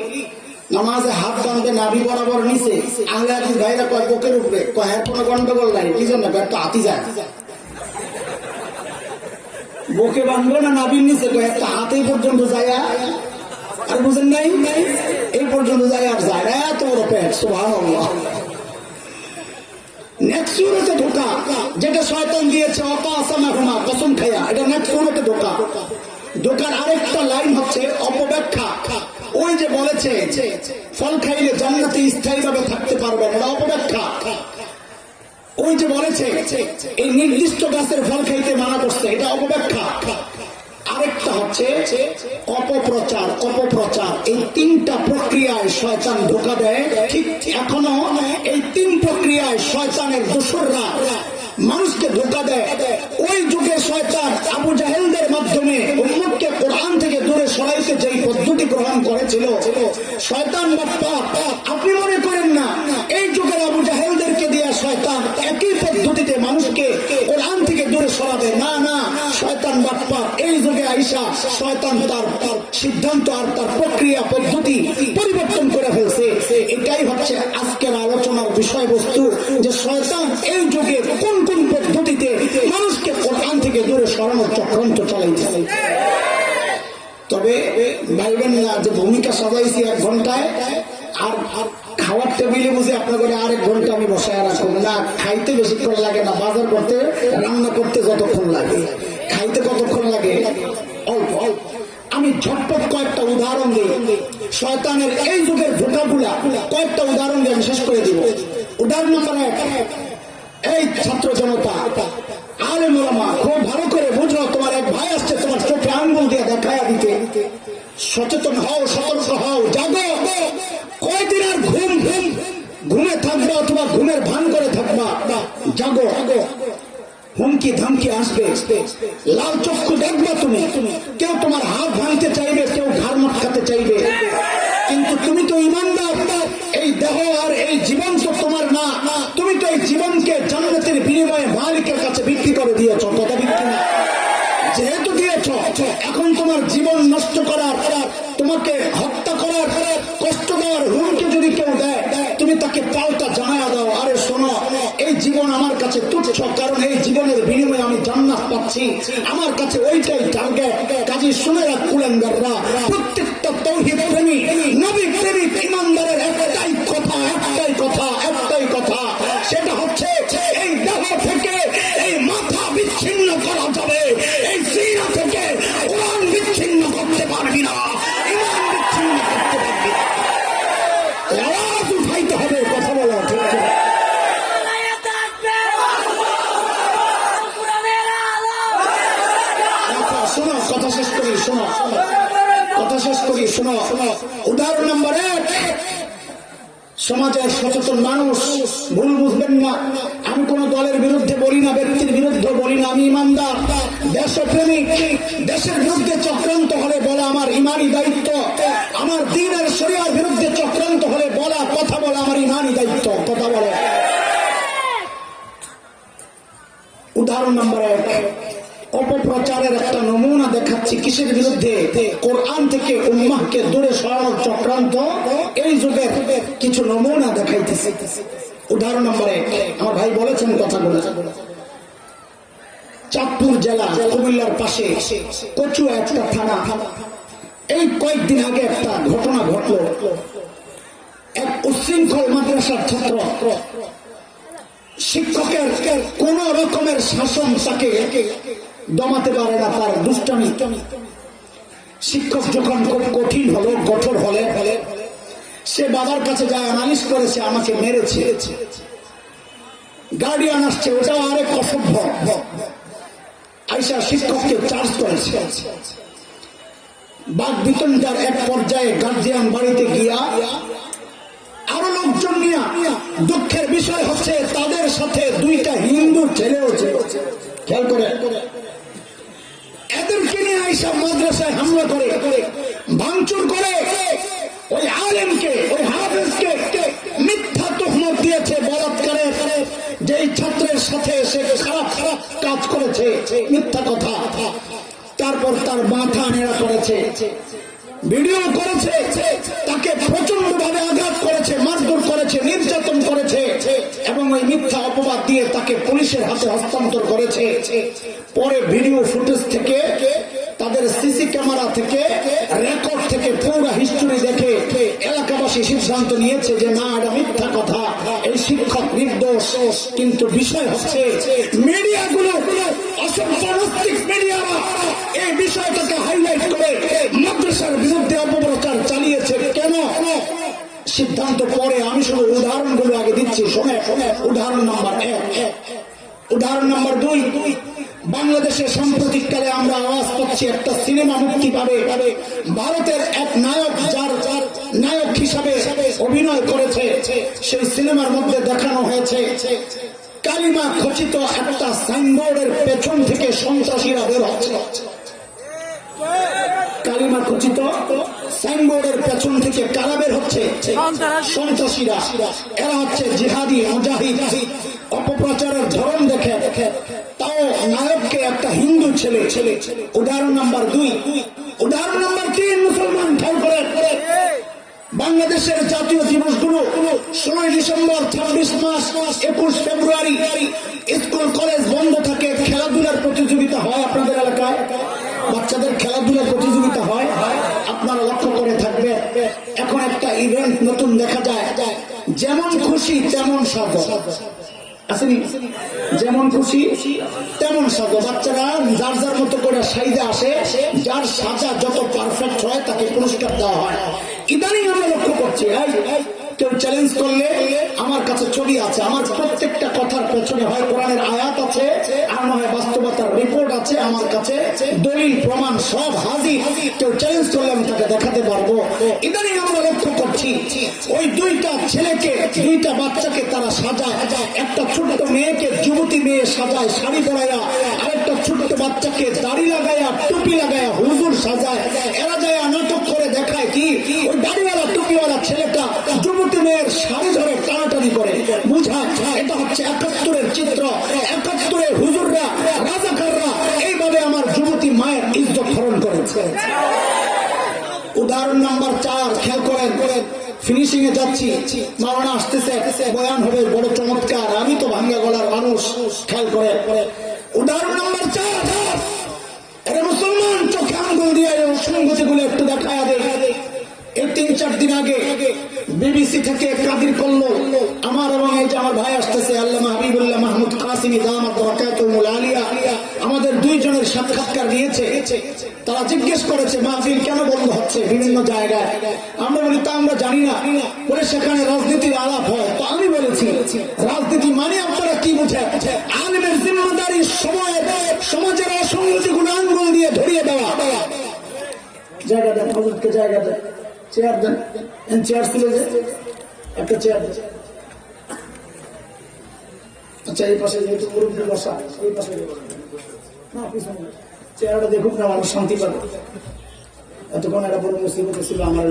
নামাজে হাত বাঁধবে নাভি বরাবর নিচে, আহলে হাদিস ভাইরা কয় বুকের উপরে, কয় এর কোনো গন্ডগোল নাই। কি জন্য? একটা হাতি যায় বুকে বাঁধবো না নাভির নিচে, কয় একটা হাতে পর্যন্ত যায়। আর বুঝেন নাই? এই পর্যন্ত যায় আর যায়। এত বড় পেট, সুবহানাল্লাহ। নেক্সট ঢোকা যেটা শয়তান দিয়েছে, অত আসামা ঘুমা কসম খাইয়া, এটা নেক্সট ঢোকা। ঢোকার আরেকটা লাইন হচ্ছে অপব্যাখ্যা। ওই যে বলেছে ফল খাইলে জান্নাতে স্থায়ীভাবে থাকতে পারবেন, এটা অপব্যাখ্যা। ওই যে বলেছে এই নির্দিষ্ট গাছের ফল খাইতে মানা করছে, এটা অপব্যাখ্যা। আরেকটা হচ্ছে অপপ্রচার। অপপ্রচার, এই তিনটা প্রক্রিয়ায় শয়তান ধোঁকা দেয়। ঠিক এখনো এই তিন প্রক্রিয়ায় শয়তানের দোসররা মানুষকে ধোঁকা দেয়। ওই যুগে শয়তান আবু জাহেলদের মাধ্যমে উম্মতকে কোরআন থেকে দূরে সরাইতে যেই পদ্ধতি গ্রহণ করেছিল, শয়তান বাপ্পা আপনি মনে করেন না এই যুগের আবু জাহেলদেরকে দিয়ে শয়তান একই পদ্ধতিতে মানুষকে কোরআন থেকে দূরে সরাবে। না না, শয়তান বাপ্পা এই যুগে আইসা শয়তান তার সিদ্ধান্ত আর তার প্রক্রিয়া পদ্ধতি পরিবর্তন করে ফেলছে। এটাই হচ্ছে আজকের আলোচনার বিষয়বস্তু, যে শয়তান এই যুগে কোন কোন পদ্ধতিতে মানুষকে কোরআন থেকে দূরে সরানোর চক্রান্ত চালাইতেছে। তবে ভাইবেন না যে ভূমিকা সাজাইছি 1 ঘন্টায়, আর খাওয়ার টেবিলে বুঝে আপনাদের আরেক ঘন্টা আমি বসায় রাখবো না। খাইতে বেশিক্ষণ লাগে না, বাজার করতে রান্না করতে যতক্ষণ লাগে, খাইতে কতক্ষণ লাগে? অল্প অল্প। আমি ঝটপট কয়েকটা উদাহরণ দিই শয়তানের এই যুগের ধোঁকাগুলা, কয়েকটা উদাহরণ দিয়ে আমি শেষ করে দিব। উদাহরণ নম্বর 1, এই ছাত্র জনতা, আলেম ওলামা, খুব ভালো করে বুঝো, তোমার এক ভাই আসছে তোমার চোখে আঙ্গুল দিয়ে দেখায়া দিতে। সচেতন হও, সতর্ক হও, জাগো। কয়দিন আর ঘুমে থাকবা অথবা ঘুমের ভান করে থাকবা? জাগো। হুমকি ধামকি আসবে, লাল চক্ষু দেখবা তুমি। কেউ তোমার হাত ভাঙতে চাইবে, কেউ ঘাড় মটকাতে চাইবে, কিন্তু তুমি তো ইমানদার। এই দেহ আর এই জীবন তো তোমার না। তুমি তো এই জীবনকে জান্নাতের বিনিময়ে মালিকের কাছে বিক্রি করে দিয়েছ। কথা বিক্রি না, যেহেতু দিয়েছ, এখন তোমার জীবন নষ্ট করার, তোমাকে হত্যা করার, কষ্ট দেওয়ার হুমকি যদি কেউ দেয়, তুমি তাকে পাল্টা জানায়া দাও, আরে শোনো, এই জীবন আমার কাছে তুচ্ছ, কারণ এই জীবনের বিনিময়ে আমি জান্নাত পাচ্ছি। আমার কাছে ওইটাই টার্গেট। কাজে শুনে রাখ কুলেঙ্গাররা, প্রত্যেকটা তাওহীদ প্রেমী, নবী প্রেমিক ইমানদারের একটাই কথা, সেটা হচ্ছে এই দেহ থেকে এই মাথা বিচ্ছিন্ন করা যাবে, এই সিনা থেকে কোরআন বিচ্ছিন্ন করতে পারবি না, ইমান বিচ্ছিন্ন করতে পারবি না। আওয়াজ উঠাইতে হবে, কথা বলা ঠিক আছে? শোনো, কথা শেষ করি, শোনো। উদাহরণ নম্বর 1, সমাজের সচেতন মানুষ, ভুল বুঝবেন না, আমি কোন দলের বিরুদ্ধে বলি না, ব্যক্তির বিরুদ্ধে বলি না, আমি ইমানদার, দেশপ্রেমিক। দেশের বিরুদ্ধে চক্রান্ত হলে বলা আমার ইমানি দায়িত্ব। আমার দ্বীনের শরিয়ার বিরুদ্ধে চক্রান্ত হলে বলা, কথা বলা আমার ইমানি দায়িত্ব। কথা বলে। উদাহরণ নম্বর 1, অপপ্রচারের একটা নমুনা দেখাচ্ছি। কিসের বিরুদ্ধে? কোরআন থেকে উম্মাহকে দূরে সরানোর চক্রান্ত। এই যুগের কিছু নমুনা দেখাইতেছে। উদাহরণ নম্বর 1, আমার ভাই বলেছেন কথাগুলো। চাঁদপুর জেলা, কুমিল্লার পাশে কচুয়া একটা থানা। এই কয়েকদিন আগে একটা ঘটনা ঘটলো। এক উচ্ছৃঙ্খল মাদ্রাসার ছাত্র, শিক্ষকের কোন রকমের শাসন তাকে দমাতে পারে না, তার দুষ্টামি। শিক্ষক যখন খুব কঠিন হলো, কঠোর হলে, সে বাবার কাছে যায়, নালিশ করেছে আমাকে মেরেছে। গার্ডিয়ান আসছে, ওটাও আরেক অসভ্য। আইসা শিক্ষককে চার্জ করেছে। বাক বিতণ্ডার এক পর্যায়ে গার্জিয়ান বাড়িতে গিয়া আরো লোকজন নিয়ে দুঃখের বিষয় হচ্ছে তাদের সাথে দুইটা হিন্দু ছেলেও ছিল। খেয়াল করে এদেরকে নিয়ে এইসব মাদ্রাসায় হামলা করে ভাঙচুর করে ওই আলেমকে ওই হাফেজকে মিথ্যা তুহমত দিয়েছে বলাৎকারে, যে এই ছাত্রের সাথে সে খারাপ খারাপ কাজ করেছে, মিথ্যা কথা। তারপর তার মাথা নেড়া করেছে, ভিডিও করেছে, তাকে প্রচন্ড ভাবে আঘাত করেছে, মারধর করেছে, নির্যাতন করেছে এবং ওই মিথ্যা অপবাদ দিয়ে তাকে পুলিশের হাতে হস্তান্তর করেছে। পরে ভিডিও ফুটেজ থেকে, তাদের সিসি ক্যামেরা থেকে, রেকর্ড থেকে পুরো হিস্টরি দেখে এলাকাবাসী সিদ্ধান্ত নিয়েছে যে না, এটা মিথ্যা কথা, এই শিক্ষক নির্দোষ। কিন্তু বিষয় হচ্ছে মিডিয়াগুলো, অসংখ্য নাস্তিক মিডিয়ারা এই বিষয়টাকে হাইলাইট করে মাদ্রাসার বিরুদ্ধে অপপ্রচার চালিয়েছে। কেন? সিদ্ধান্ত পরে, আমি শুধু উদাহরণগুলো আগে দিচ্ছি, শোনে। উদাহরণ নাম্বার 1। উদাহরণ নাম্বার 2, বাংলাদেশে সাম্প্রতিককালে আমরা আওয়াজ পাচ্ছি একটা সিনেমা মুক্তি পাবে। ভারতের এক নায়ক, যার নায়ক হিসাবে অভিনয় করেছে, সেই সিনেমার মধ্যে দেখানো হয়েছে কালিমা খচিত একটা সাইনবোর্ডের পেছন থেকে সন্ত্রাসীরা বের হচ্ছে। কালিমা খচিত সাইনবোর্ডের পেছন থেকে কারা বের হচ্ছে? সন্ত্রাসীরা। এরা হচ্ছে জিহাদি, মুজাহিদ। অপপ্রচারের ধরন দেখে তাও নায়ককে একটা হিন্দু ছেলে। উদাহরণ নাম্বার 2। উদাহরণ নাম্বার 3, মুসলমান খেয়াল করে বাংলাদেশের জাতীয় দিবসগুলো 16 ডিসেম্বর, 26 মার্চ, 21 ফেব্রুয়ারি স্কুল কলেজ বন্ধ থাকে, খেলাধুলার প্রতিযোগিতা হয় আপনাদের এলাকায়, বাচ্চাদের খেলাধুলার প্রতিযোগিতা হয়, আপনারা লক্ষ্য করে থাকবে। এখন একটা ইভেন্ট নতুন দেখা যায়, যেমন খুশি তেমন সাজো, আসেনি? যেমন খুশি তেমন সাজো। বাচ্চারা যার যার মতো করে সাইজে আসে, যার সাজা যত পারফেক্ট হয় তাকে পুরস্কার দেওয়া হয়। ইদানিং আমরা লক্ষ্য করছি, কেউ চ্যালেঞ্জ করলে আমার কাছে ছবি আছে, আমার প্রত্যেকটা কথার পেছনে হয় কোরআনের আয়াত আছে, আর না হয় বাস্তবতার রিপোর্ট আছে, আমার কাছে দলিল প্রমাণ সব হাজির। কেউ চ্যালেঞ্জ করলে আমি তাকে দেখাতে পারবো। ইদানিং আমরা লক্ষ্য করছি ওই দুইটা ছেলেকে, দুইটা বাচ্চাকে তারা সাজায়। একটা ছোট্ট মেয়েকে, যুবতী মেয়ে সাজায় শাড়ি পরাইয়া, আরেকটা ছোট্ট বাচ্চাকে দাড়ি লাগাইয়া, টুপি লাগাইয়া হুজুর সাজায়। এরা যায় নাটক করে দেখায় কি ওই দাড়িওয়ালা টুপিওয়ালা ছেলেটা যুবতী মেয়ের শাড়ি ধরে টানাটানি করে, বুঝায় এটা হচ্ছে 71-এর চিত্র। 71-এ হুজুররা, রাজাকাররা এইভাবে আমার যুবতী মায়ের ইজ্জত হরণ করেছে। উদাহরণ নাম্বার 4, খেয়াল করেন, ফিনিশিং এ যাচ্ছি, মাওলানা আসতেছে, বয়ান হবে বড় চমৎকার, আমি তো ভাঙ্গা গলার মানুষ। খেয়াল করে উদাহরণ নাম্বার 4, আরে মুসলমান চোখে আঙ্গুল দিয়ে অসংগতি গুলো একটু দেখায় দেয়। এই 3-4 দিন আগে বিবিসি থেকে কাদির করলো আমার এবং এই যে আমার ভাই আসতেছে আল্লামা হাবিবুল্লাহ মাহমুদ কাসিমি দামাত বারাকাতুহুল আলিয়া, আমাদের 2 জনের সাক্ষাৎকার নিয়েছে। তারা জিজ্ঞেস করেছে মাহফিল কেন বন্ধ হচ্ছে বিভিন্ন জায়গায়। আমরা বলি তা আমরা জানি না, বলে সেখানে রাজনীতির আলাপ হয়। তো আমি বলেছি রাজনীতি মানে আপনারা কি বুঝেন? আলেমের জিম্মাদারি সমাজের অসংগতি গুলো আঙ্গুল দিয়ে ধরিয়ে দেওয়া। জায়গা দেন, হযরতকে জায়গা দেন, চেয়ার দেন, চেয়ার ছিল যে একটা চেয়ার দেন। আচ্ছা এই পাশে যেহেতু মুরব্বী বসা, এই পাশে না, পিছনে চেয়ারটা দেখুক না, মানুষ শান্তি পাবে। এতক্ষণ একটা বড় মুসিবত ছিল আমার।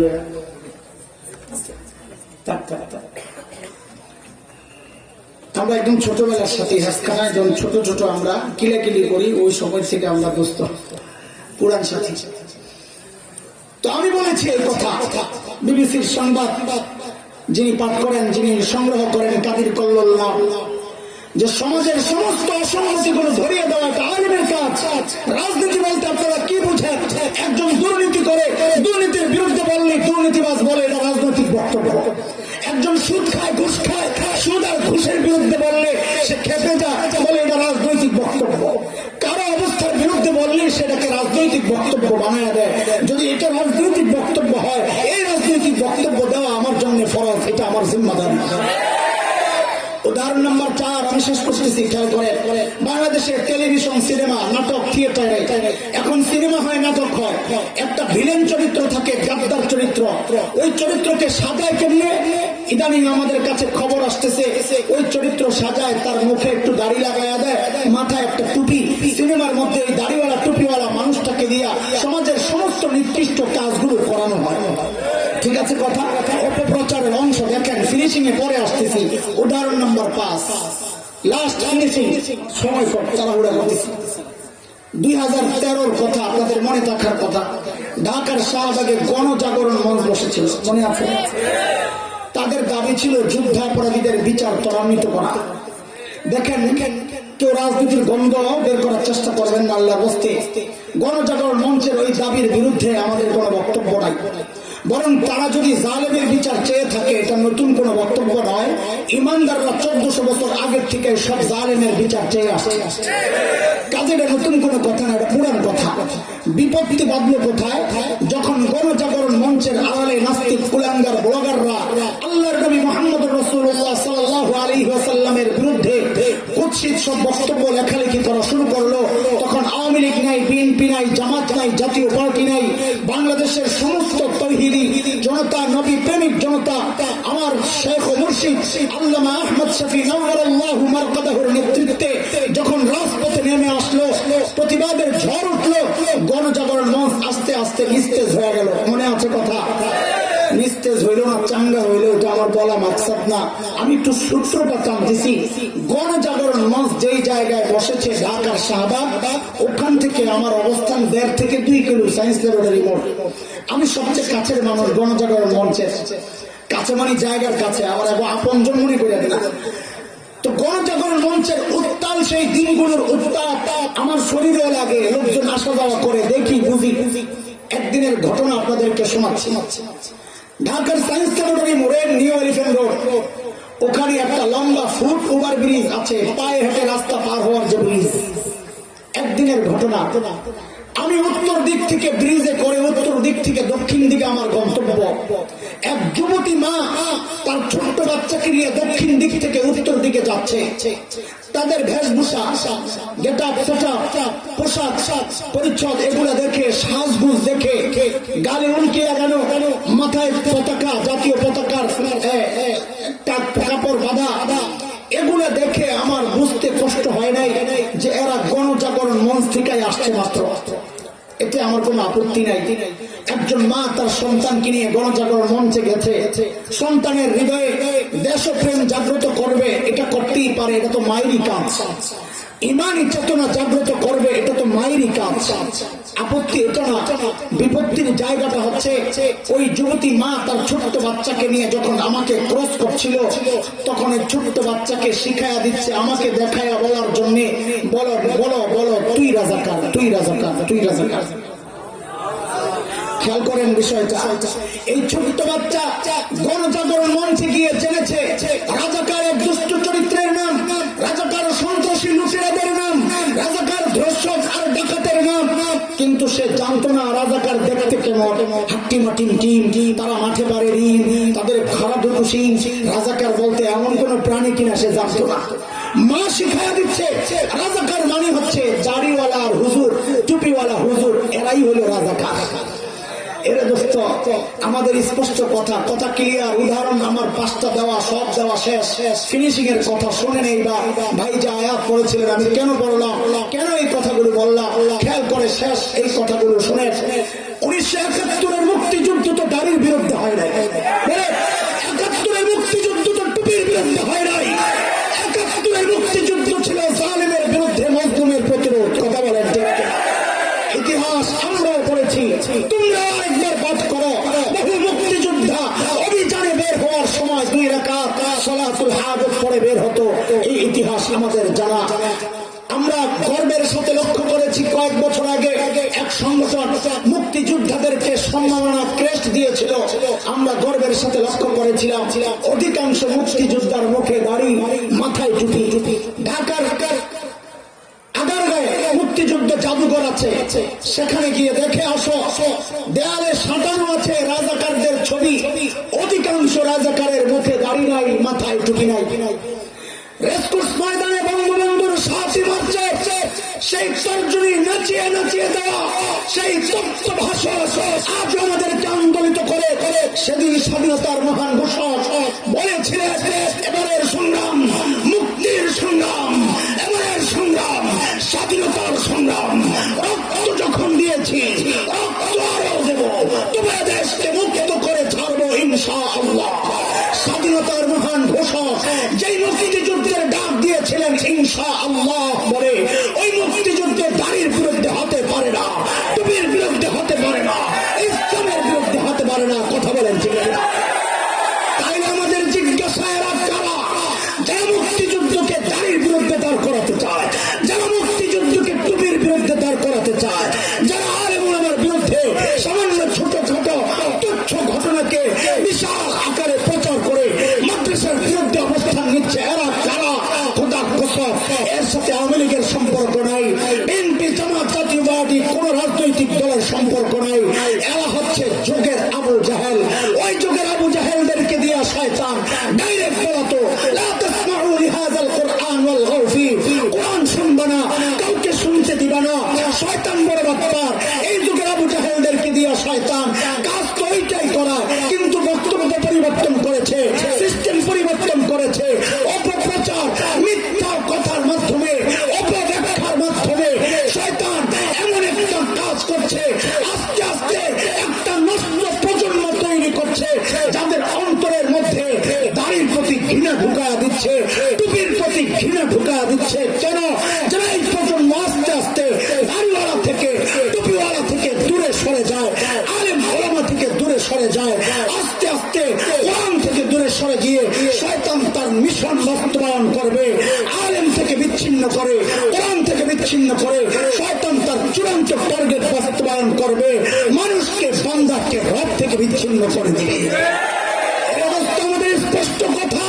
আমরা একদম ছোটবেলার সাথে হাসখানায় যখন ছোট ছোট আমরা কিলাকিলি করি, ওই সময় থেকে আমরা দোস্ত, পুরান সাথী। তো আমি বলেছি এই কথা, বিবিসির সংবাদ যিনি পাঠ করেন, যিনি সংগ্রহ করেন কাদির কল্লোল, যে সমাজের সমস্ত অসংগতিগুলো ধরিয়ে দেওয়া একটা আলেমের কাজ। রাজনীতি বলতে আপনারা কি বুঝেন? একজন দুর্নীতি করে, দুর্নীতির বিরুদ্ধে বললে দুর্নীতিবাজ বলে এটা রাজনৈতিক বক্তব্য। একজন সুদ খায়, ঘুষ খায়, সুদ আর ঘুষের বিরুদ্ধে বললে সে খেপে যায়, বলে এটা রাজনৈতিক বক্তব্য। কারো অবস্থার বিরুদ্ধে বললে সেটাকে রাজনৈতিক বক্তব্য বানায় দেয়। যদি এটা রাজনৈতিক বক্তব্য হয়, এই রাজনৈতিক বক্তব্য দেওয়া আমার জন্য ফরজ, এটা আমার জিম্মাদারি। উদাহরণ নাম্বার 4 আমি শেষ করতেছি, খেয়াল করে। বাংলাদেশের টেলিভিশন, সিনেমা, নাটক, থিয়েটারে এখন সিনেমা হয়, নাটক হয়, একটা ভিলেন চরিত্র থাকে, গাদ্দার চরিত্র। ওই চরিত্রকে সাজায় কেমনে? ইদানিং আমাদের কাছে খবর আসতেছে ওই চরিত্র সাজায়, তার মুখে একটু দাড়ি লাগাইয়া দেয়, মাথায় একটা টুপি, সিনেমার মধ্যে ওই দাড়িওয়ালা টুপিওয়ালা মানুষটাকে দিয়া সমাজের সমস্ত নিকৃষ্ট কাজগুলো করানো হয়। ঠিক আছে কথা? অপপ্রচারের অংশ দেখেন, ফিনিশিং এ পরে আসতেছি। উদাহরণ নম্বর 5, লাস্ট ফিনিশিং, সময় কম, তাড়াহুড়া করতেছি। 2013-র কথা আপনাদের মনে থাকার কথা, ঢাকার শাহবাগে গণজাগরণ মঞ্চ বসেছিল, মনে আছে? তাদের দাবি ছিল যুদ্ধাপরাধীদের বিচার ত্বরান্বিত করা। দেখেন, কেউ রাজনীতির গন্ধ বের করার চেষ্টা করবেন না আল্লাহর হস্তে। গণজাগরণ মঞ্চের ওই দাবির বিরুদ্ধে আমাদের কোনো বক্তব্য নাই, বরং তারা যদি জালেমের বিচার চেয়ে থাকে, এটা নতুন কোনো বক্তব্য নয়। ইমানদাররা 1400 বছর আগের থেকে সব জালেমের বিচার চেয়ে আসছে। কাজে এটা নতুন কোনো কথা না, এটা পুরান কথা। বিপত্তি বাঁধলো কোথায়? যখন গণজাগরণ মঞ্চের আড়ালে নাস্তিক কুলাঙ্গার ব্লগাররা আল্লাহর নবী মুহাম্মদ রাসূলুল্লাহ সাল্লাল্লাহু আলাইহি ওয়াসাল্লামের বিরুদ্ধে কুৎসিত সব বক্তব্য লেখালেখি করা শুরু করলো, তখন আওয়ামী লীগ নাই, বিএনপি নাই, জামাত নাই, জাতীয় পার্টি নাই, বাংলাদেশের সমস্ত তৌহিদি জনতা, নবী প্রেমিক জনতা, আমার শেখ ও মুর্শিদ আল্লামা আহমদ শফি নওয়ারাল্লাহু মারকাদাহুর নেতৃত্বে যখন রাজপথে নেমে আসলো, প্রতিবাদের ঝড় উঠলো, গণজাগরণ মঞ্চ আস্তে আস্তে নিস্তেজ হয়ে গেল। মনে আছে কথা? নিস্তেজ হইল না, চাঙ্গা হইল, এটা আমার বলা মাকসাদ না। আমি একটু সূত্রটা টানতেছি। গণজাগরণ মঞ্চ যেই জায়গায় বসেছে ঢাকার শাহবাগ, ওখান থেকে আমার অবস্থান 1.5 থেকে 2 কিলো, সায়েন্স ল্যাবরেটরি মোড়। আমি সবচেয়ে কাছের মানুষ গণজাগরণ মঞ্চের, কাছে মানে জায়গার কাছে, আমার এখন আপনজন মনে করে না। তো গণজাগরণ মঞ্চের উত্তাল সেই দিনগুলোর উত্তাপ আমার শরীরেও লাগে, লোকজন আসা যাওয়া করে, দেখি বুঝি। একদিনের ঘটনা আপনাদেরকে শোনাচ্ছি। ঢাকার সায়েন্স ল্যাবরেটরি মোড়ের নিউ এলিফ্যান্ট রোড, ওখানে একটা লম্বা ফুট ওভার ব্রিজ আছে, পায়ে হেঁটে রাস্তা পার হওয়ার যে ব্রিজ। একদিনের ঘটনা, আমি উত্তর দিক থেকে ব্রিজে করে উত্তর দিক থেকে দক্ষিণ দিকে আমার গন্তব্য। এক যুবতী মা তার ছোট্ট বাচ্চাকে নিয়ে দক্ষিণ দিক থেকে উত্তর দিকে যাচ্ছে। তাদের বেশভূষা, গেটআপ, সেটআপ, পোশাক পরিচ্ছদ, এগুলো দেখে, সাজগুজ দেখে, গালে উল্টে লাগানো, মাথায় পতাকা, জাতীয় পতাকার কাপড় বাঁধা, এগুলো দেখে আমার বুঝতে কষ্ট হয় নাই যে এরা গণজাগরণ মঞ্চ থেকে আসছে মাত্র। এতে আমার কোনো আপত্তি নাই। একজন মা তার সন্তানকে নিয়ে গণজাগরণ মঞ্চে গেছে, সন্তানের হৃদয়ে দেশপ্রেম জাগ্রত করবে, এটা করতেই পারে, এটা তো মায়েরই কাজ। ইমানি চেতনা জাগ্রত করবে, এটা তো মায়েরই কাজ। আপত্তি এটা না। বিপত্তির জায়গাটা হচ্ছে ওই যুবতী মা তার ছোট্ট বাচ্চাকে নিয়ে যখন আমাকে ক্রস করছিল, তখন এই ছোট্ট বাচ্চাকে শিখাইয়া দিচ্ছে, আমাকে দেখাইয়া বলার জন্য, বলো বলো বলো, তুই রাজাকার, তুই রাজাকার, তুই রাজাকার। খেয়াল করেন বিষয়টা। এই ছোট্ট বাচ্চা গণজাগরণ মঞ্চে গিয়ে জেনেছে রাজাকার এক দুষ্ট চরিত্রের নাম, রাজাকার সন্ত্রাসী লুটেরাদের নাম, রাজাকার ধর্ষক আর ডাকাতের নাম। কিন্তু সে জানতো না রাজাকার দেখতে কেমন, হাট্টি মাটিম টিম, তারা মাঠে পারে ঋণ, তাদের খারাপ দুকুশিং। রাজাকার বলতে এমন কোন প্রাণী কিনা সে জানতো না। মা শিখাইয়া দিচ্ছে রাজাকার মানে হচ্ছে দাড়িওয়ালা আর হুজুর, টুপিওয়ালা হুজুর, এরাই হলো রাজাকার। এরে দোস্ত, আমাদের স্পষ্ট কথা, কথা ক্লিয়ার। উদাহরণ আমার 5টা দেওয়া, সব দেওয়া শেষ। ফিনিশিং এর কথা শুনেন। এইবার ভাই যে আয়াত পড়েছিলেন, আমি কেন পড়লাম, কেন এই কথাগুলো বললাম, খেয়াল করে শেষ এই কথাগুলো শুনে। 1971-এর মুক্তিযুদ্ধ তো দাড়ির বিরুদ্ধে হয় নাই, 71-এর মুক্তিযুদ্ধ তো টুপির বিরুদ্ধে হয় নাই, 71-এর মুক্তিযুদ্ধ ছিল জালেমের বিরুদ্ধে, মজলুমের প্রতিরোধ। কথা বলেন ঠিক? ইতিহাস আমরাও পড়েছি, তোমরা আরেকবার পাঠ করো। বহু মুক্তিযোদ্ধা অভিযানে বের হওয়ার সময় 2 রাকাত সালাতুল হাজত পড়ে বের হতো, এই ইতিহাস আমাদের জানা। আমরা গর্বের সাথে লক্ষ্য করেছি, কয়েক বছর আগে এক সংগঠন মুক্তিযোদ্ধাদেরকে সম্মাননা ক্রেস্ট দিয়েছিল। আমরা গর্বের সাথে লক্ষ্য করেছিলাম অধিকাংশ মুক্তিযোদ্ধার মুখে দাড়ি, মাথায় টুপি। ঢাকার মুক্তিযুদ্ধ জাদুঘর আছে, সেখানে গিয়ে দেখে আসো, দেয়ালে সাঁটানো আছে রাজাকারদের ছবি। অধিকাংশ রাজাকারের মুখে দাড়ি নাই, মাথায় টুপি নাই। রেসকোর্স ময়দানে বঙ্গবন্ধুর 7ই মার্চে সেই তর্জনী নাচিয়ে নাচিয়ে দেওয়া সেই তপ্ত ভাষা আজ আমাদেরকে আন্দোলিত করে সেদিন স্বাধীনতার মহান ঘোষক বলেছিলেন, এবারের সংগ্রাম মুক্তির সংগ্রাম, এবারের সংগ্রাম স্বাধীনতার সংগ্রাম। রক্ত যখন দিয়েছি রক্ত আরো দেব, তবে দেশকে মুক্ত করে ছাড়বো ইনশাআল্লাহ। স্বাধীনতার মহান ঘোষক যেই মুক্তিযুদ্ধের ডাক দিয়েছিলেন ইনশাআল্লাহ বলে, ওই মুক্তিযুদ্ধের দাড়ির বিরুদ্ধে হতে পারে না, টুপির বিরুদ্ধে হতে পারে না, ইসলামের বিরুদ্ধে হতে পারে না। কথা বলেন ঠিক না? তাই আমাদের জিজ্ঞাসা এরা কারা যারা মুক্তিযুদ্ধকে দাড়ির বিরুদ্ধে দাঁড় করাতে চায়, যারা মুক্তিযুদ্ধকে টুপির বিরুদ্ধে দাঁড় করাতে চায়, যারা আলেম ওলামার বিরুদ্ধে সামান্য ছোটখাটো তুচ্ছ ঘটনাকে বিশাল আকারে প্রচার করে মাদ্রাসার বিরুদ্ধে অবস্থান নিচ্ছে, এরা কারা? খোদা কসম, এর সাথে আওয়ামী লীগের সম্পর্ক নাই, বিএনপি জামাত জাতীয়বাদী কোন রাজনৈতিক দলের সম্পর্ক নাই। এরা হচ্ছে যুগের আবু জাহেল। ওই যুগের আবু জাহেলদেরকে দিয়া শয়তান ডাইরেক্ট বলাতো, লা তাসমাউ লিহাযাল কুরআন ওয়ালগাউ ফীহি, কুরআন শুনবে না, কাউকে শুনতে দিবা না। শয়তান বড় বাটপার। এই যুগের আবু জাহেলদেরকে দিয়া শয়তান কাজ তো ওইটাই করা, কিন্তু বক্তব্য পরিবর্তন করেছে, সিস্টেম পরিবর্তন করেছে। অপপ্রচার, মিথ্যা কথার মাধ্যমে, অপব্যাখ্যার মাধ্যমে শয়তান এমন একটা কাজ করছে, আস্তে আস্তে একটা নষ্ট প্রজন্ম তৈরি করছে, যাদের অন্তরের মধ্যে দাড়ির প্রতি ঘৃণা ঢুকায়া দিচ্ছে, টুপির প্রতি ঘৃণা ঢুকায়া দিচ্ছে। কেন? যারা এই প্রজন্ম আস্তে আস্তে দাড়িওয়ালা থেকে টুপিওয়ালা থেকে দূরে সরে যায়, আলেম ওলামা থেকে দূরে সরে যায়, আস্তে আস্তে কোরআন থেকে দূরে সরে গিয়ে শয়তান তার মিশন বাস্তবায়ন করবে। আলেম থেকে বিচ্ছিন্ন করে, কোরআন থেকে বিচ্ছিন্ন করে শয়তান তার চূড়ান্ত টার্গেট বাস্তবায়ন করবে, মানুষকে বান্দাকে রব থেকে বিচ্ছিন্ন করে দিবে। এই অবস্থা আমাদের স্পষ্ট কথা।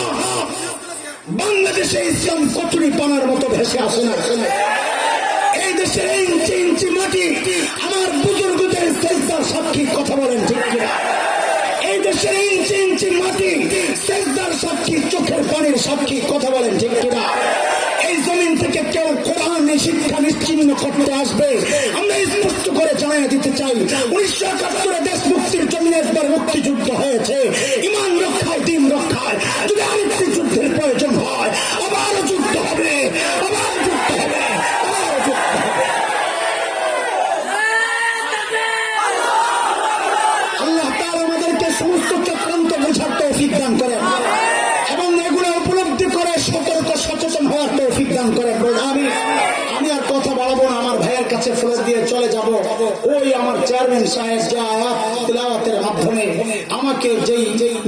বাংলাদেশে ইসলাম কচুরি পানার মতো ভেসে আসে না। এই দেশের ইঞ্চি ইঞ্চি মাটি আমার বুজুর্গদের সেজদার সাক্ষী। কথা বলেন ঠিক কিনা? এই দেশের ইঞ্চি ইঞ্চি মাটি সেজদার সাক্ষী, চোখের পানির সাক্ষী। কথা বলেন ঠিক কিনা? এই জমিন থেকে কেউ কোরআন শিক্ষা নিশ্চিন্ন করতে আসবে, আমরা স্পষ্ট করে জানিয়ে দিতে চাই, 1971 দেশ মুক্তির জন্য একবার মুক্তিযুদ্ধ হয়েছে। ইমান রক্ষায়, দিন রক্ষায় যদি আরেকটি যুদ্ধের প্রয়োজন হয়, আবারও যুদ্ধ হবে, আবারও যুদ্ধ হবে, আবারও যুদ্ধ হবে। আল্লাহ তাআলা আমাদেরকে সমস্ত চক্রান্ত বোঝার তৌফিক দান করেন এবং এগুলো উপলব্ধি করে সতর্ক সচেতন হওয়ার তৌফিক দান করেন। আমি আর কথা বাড়াবো না, আমার ভাইয়ের কাছে ফ্লোর দিয়ে চলে যাব। ওই আমার চেয়ারম্যান সাহেব যে আয়াত তিলাওয়াতের মাধ্যমে আমাকে যেই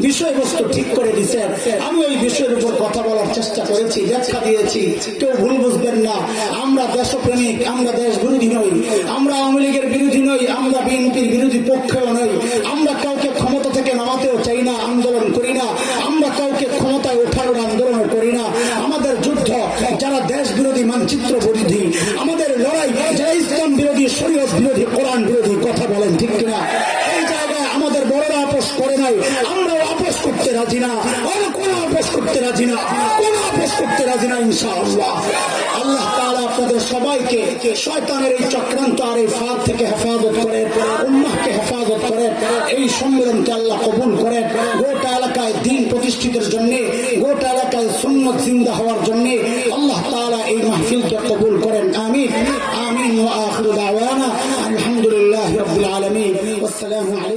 বিষয়বস্তু ঠিক করে দিয়েছেন, আমি ওই বিষয়ের উপর কথা বলার চেষ্টা করেছি, ব্যাখ্যা দিয়েছি। কেউ ভুল বুঝবেন না, আমরা দেশপ্রেমিক, আমরা দেশ বিরোধী নই, আমরা আওয়ামী লীগের বিরোধী নই, আমরা বিএনপির বিরোধী পক্ষেও নই, আমরা কাউকে ক্ষমতা থেকে নামাতেও চাই না, আন্দোলন করি না, আমরা কাউকে ক্ষমতায় ওঠানোর আন্দোলন করি না। আমাদের যুদ্ধ যারা দেশ বিরোধী, মানচিত্র বিরোধী, আমাদের লড়াই যারা ইসলাম বিরোধী, শরীয়ত বিরোধী, কোরআন বিরোধী। কথা বলেন ঠিক কিনা? এই জায়গায় আমাদের বড়রা আপোষ করে নাই, আমরাও আপোষ করতে রাজি না, কোন আপোষ করতে রাজি না, কোন আপোষ করতে রাজি না ইনশাআল্লাহ। আল্লাহ তাআলা আপনাদের সবাইকে শয়তানের এই চক্রান্ত আর এই ফাঁদ থেকে হেফাজত করে, উম্মাহকে হেফাজত করে। এই সম্মেলনকে আল্লাহ কবুল করে, গোটা এলাকায় দ্বীন প্রতিষ্ঠিতের জন্য, গোটা এলাকায় সুন্নাত জিন্দা হওয়ার জন্য আল্লাহ তাআলা এই মাহফিলকে কবুল করেন। আমিন আমিন। ওয়া আখিরু দাওয়ানা আলহামদুলিল্লাহি রাব্বিল আলামিন। আসসালামু আলাইকুম।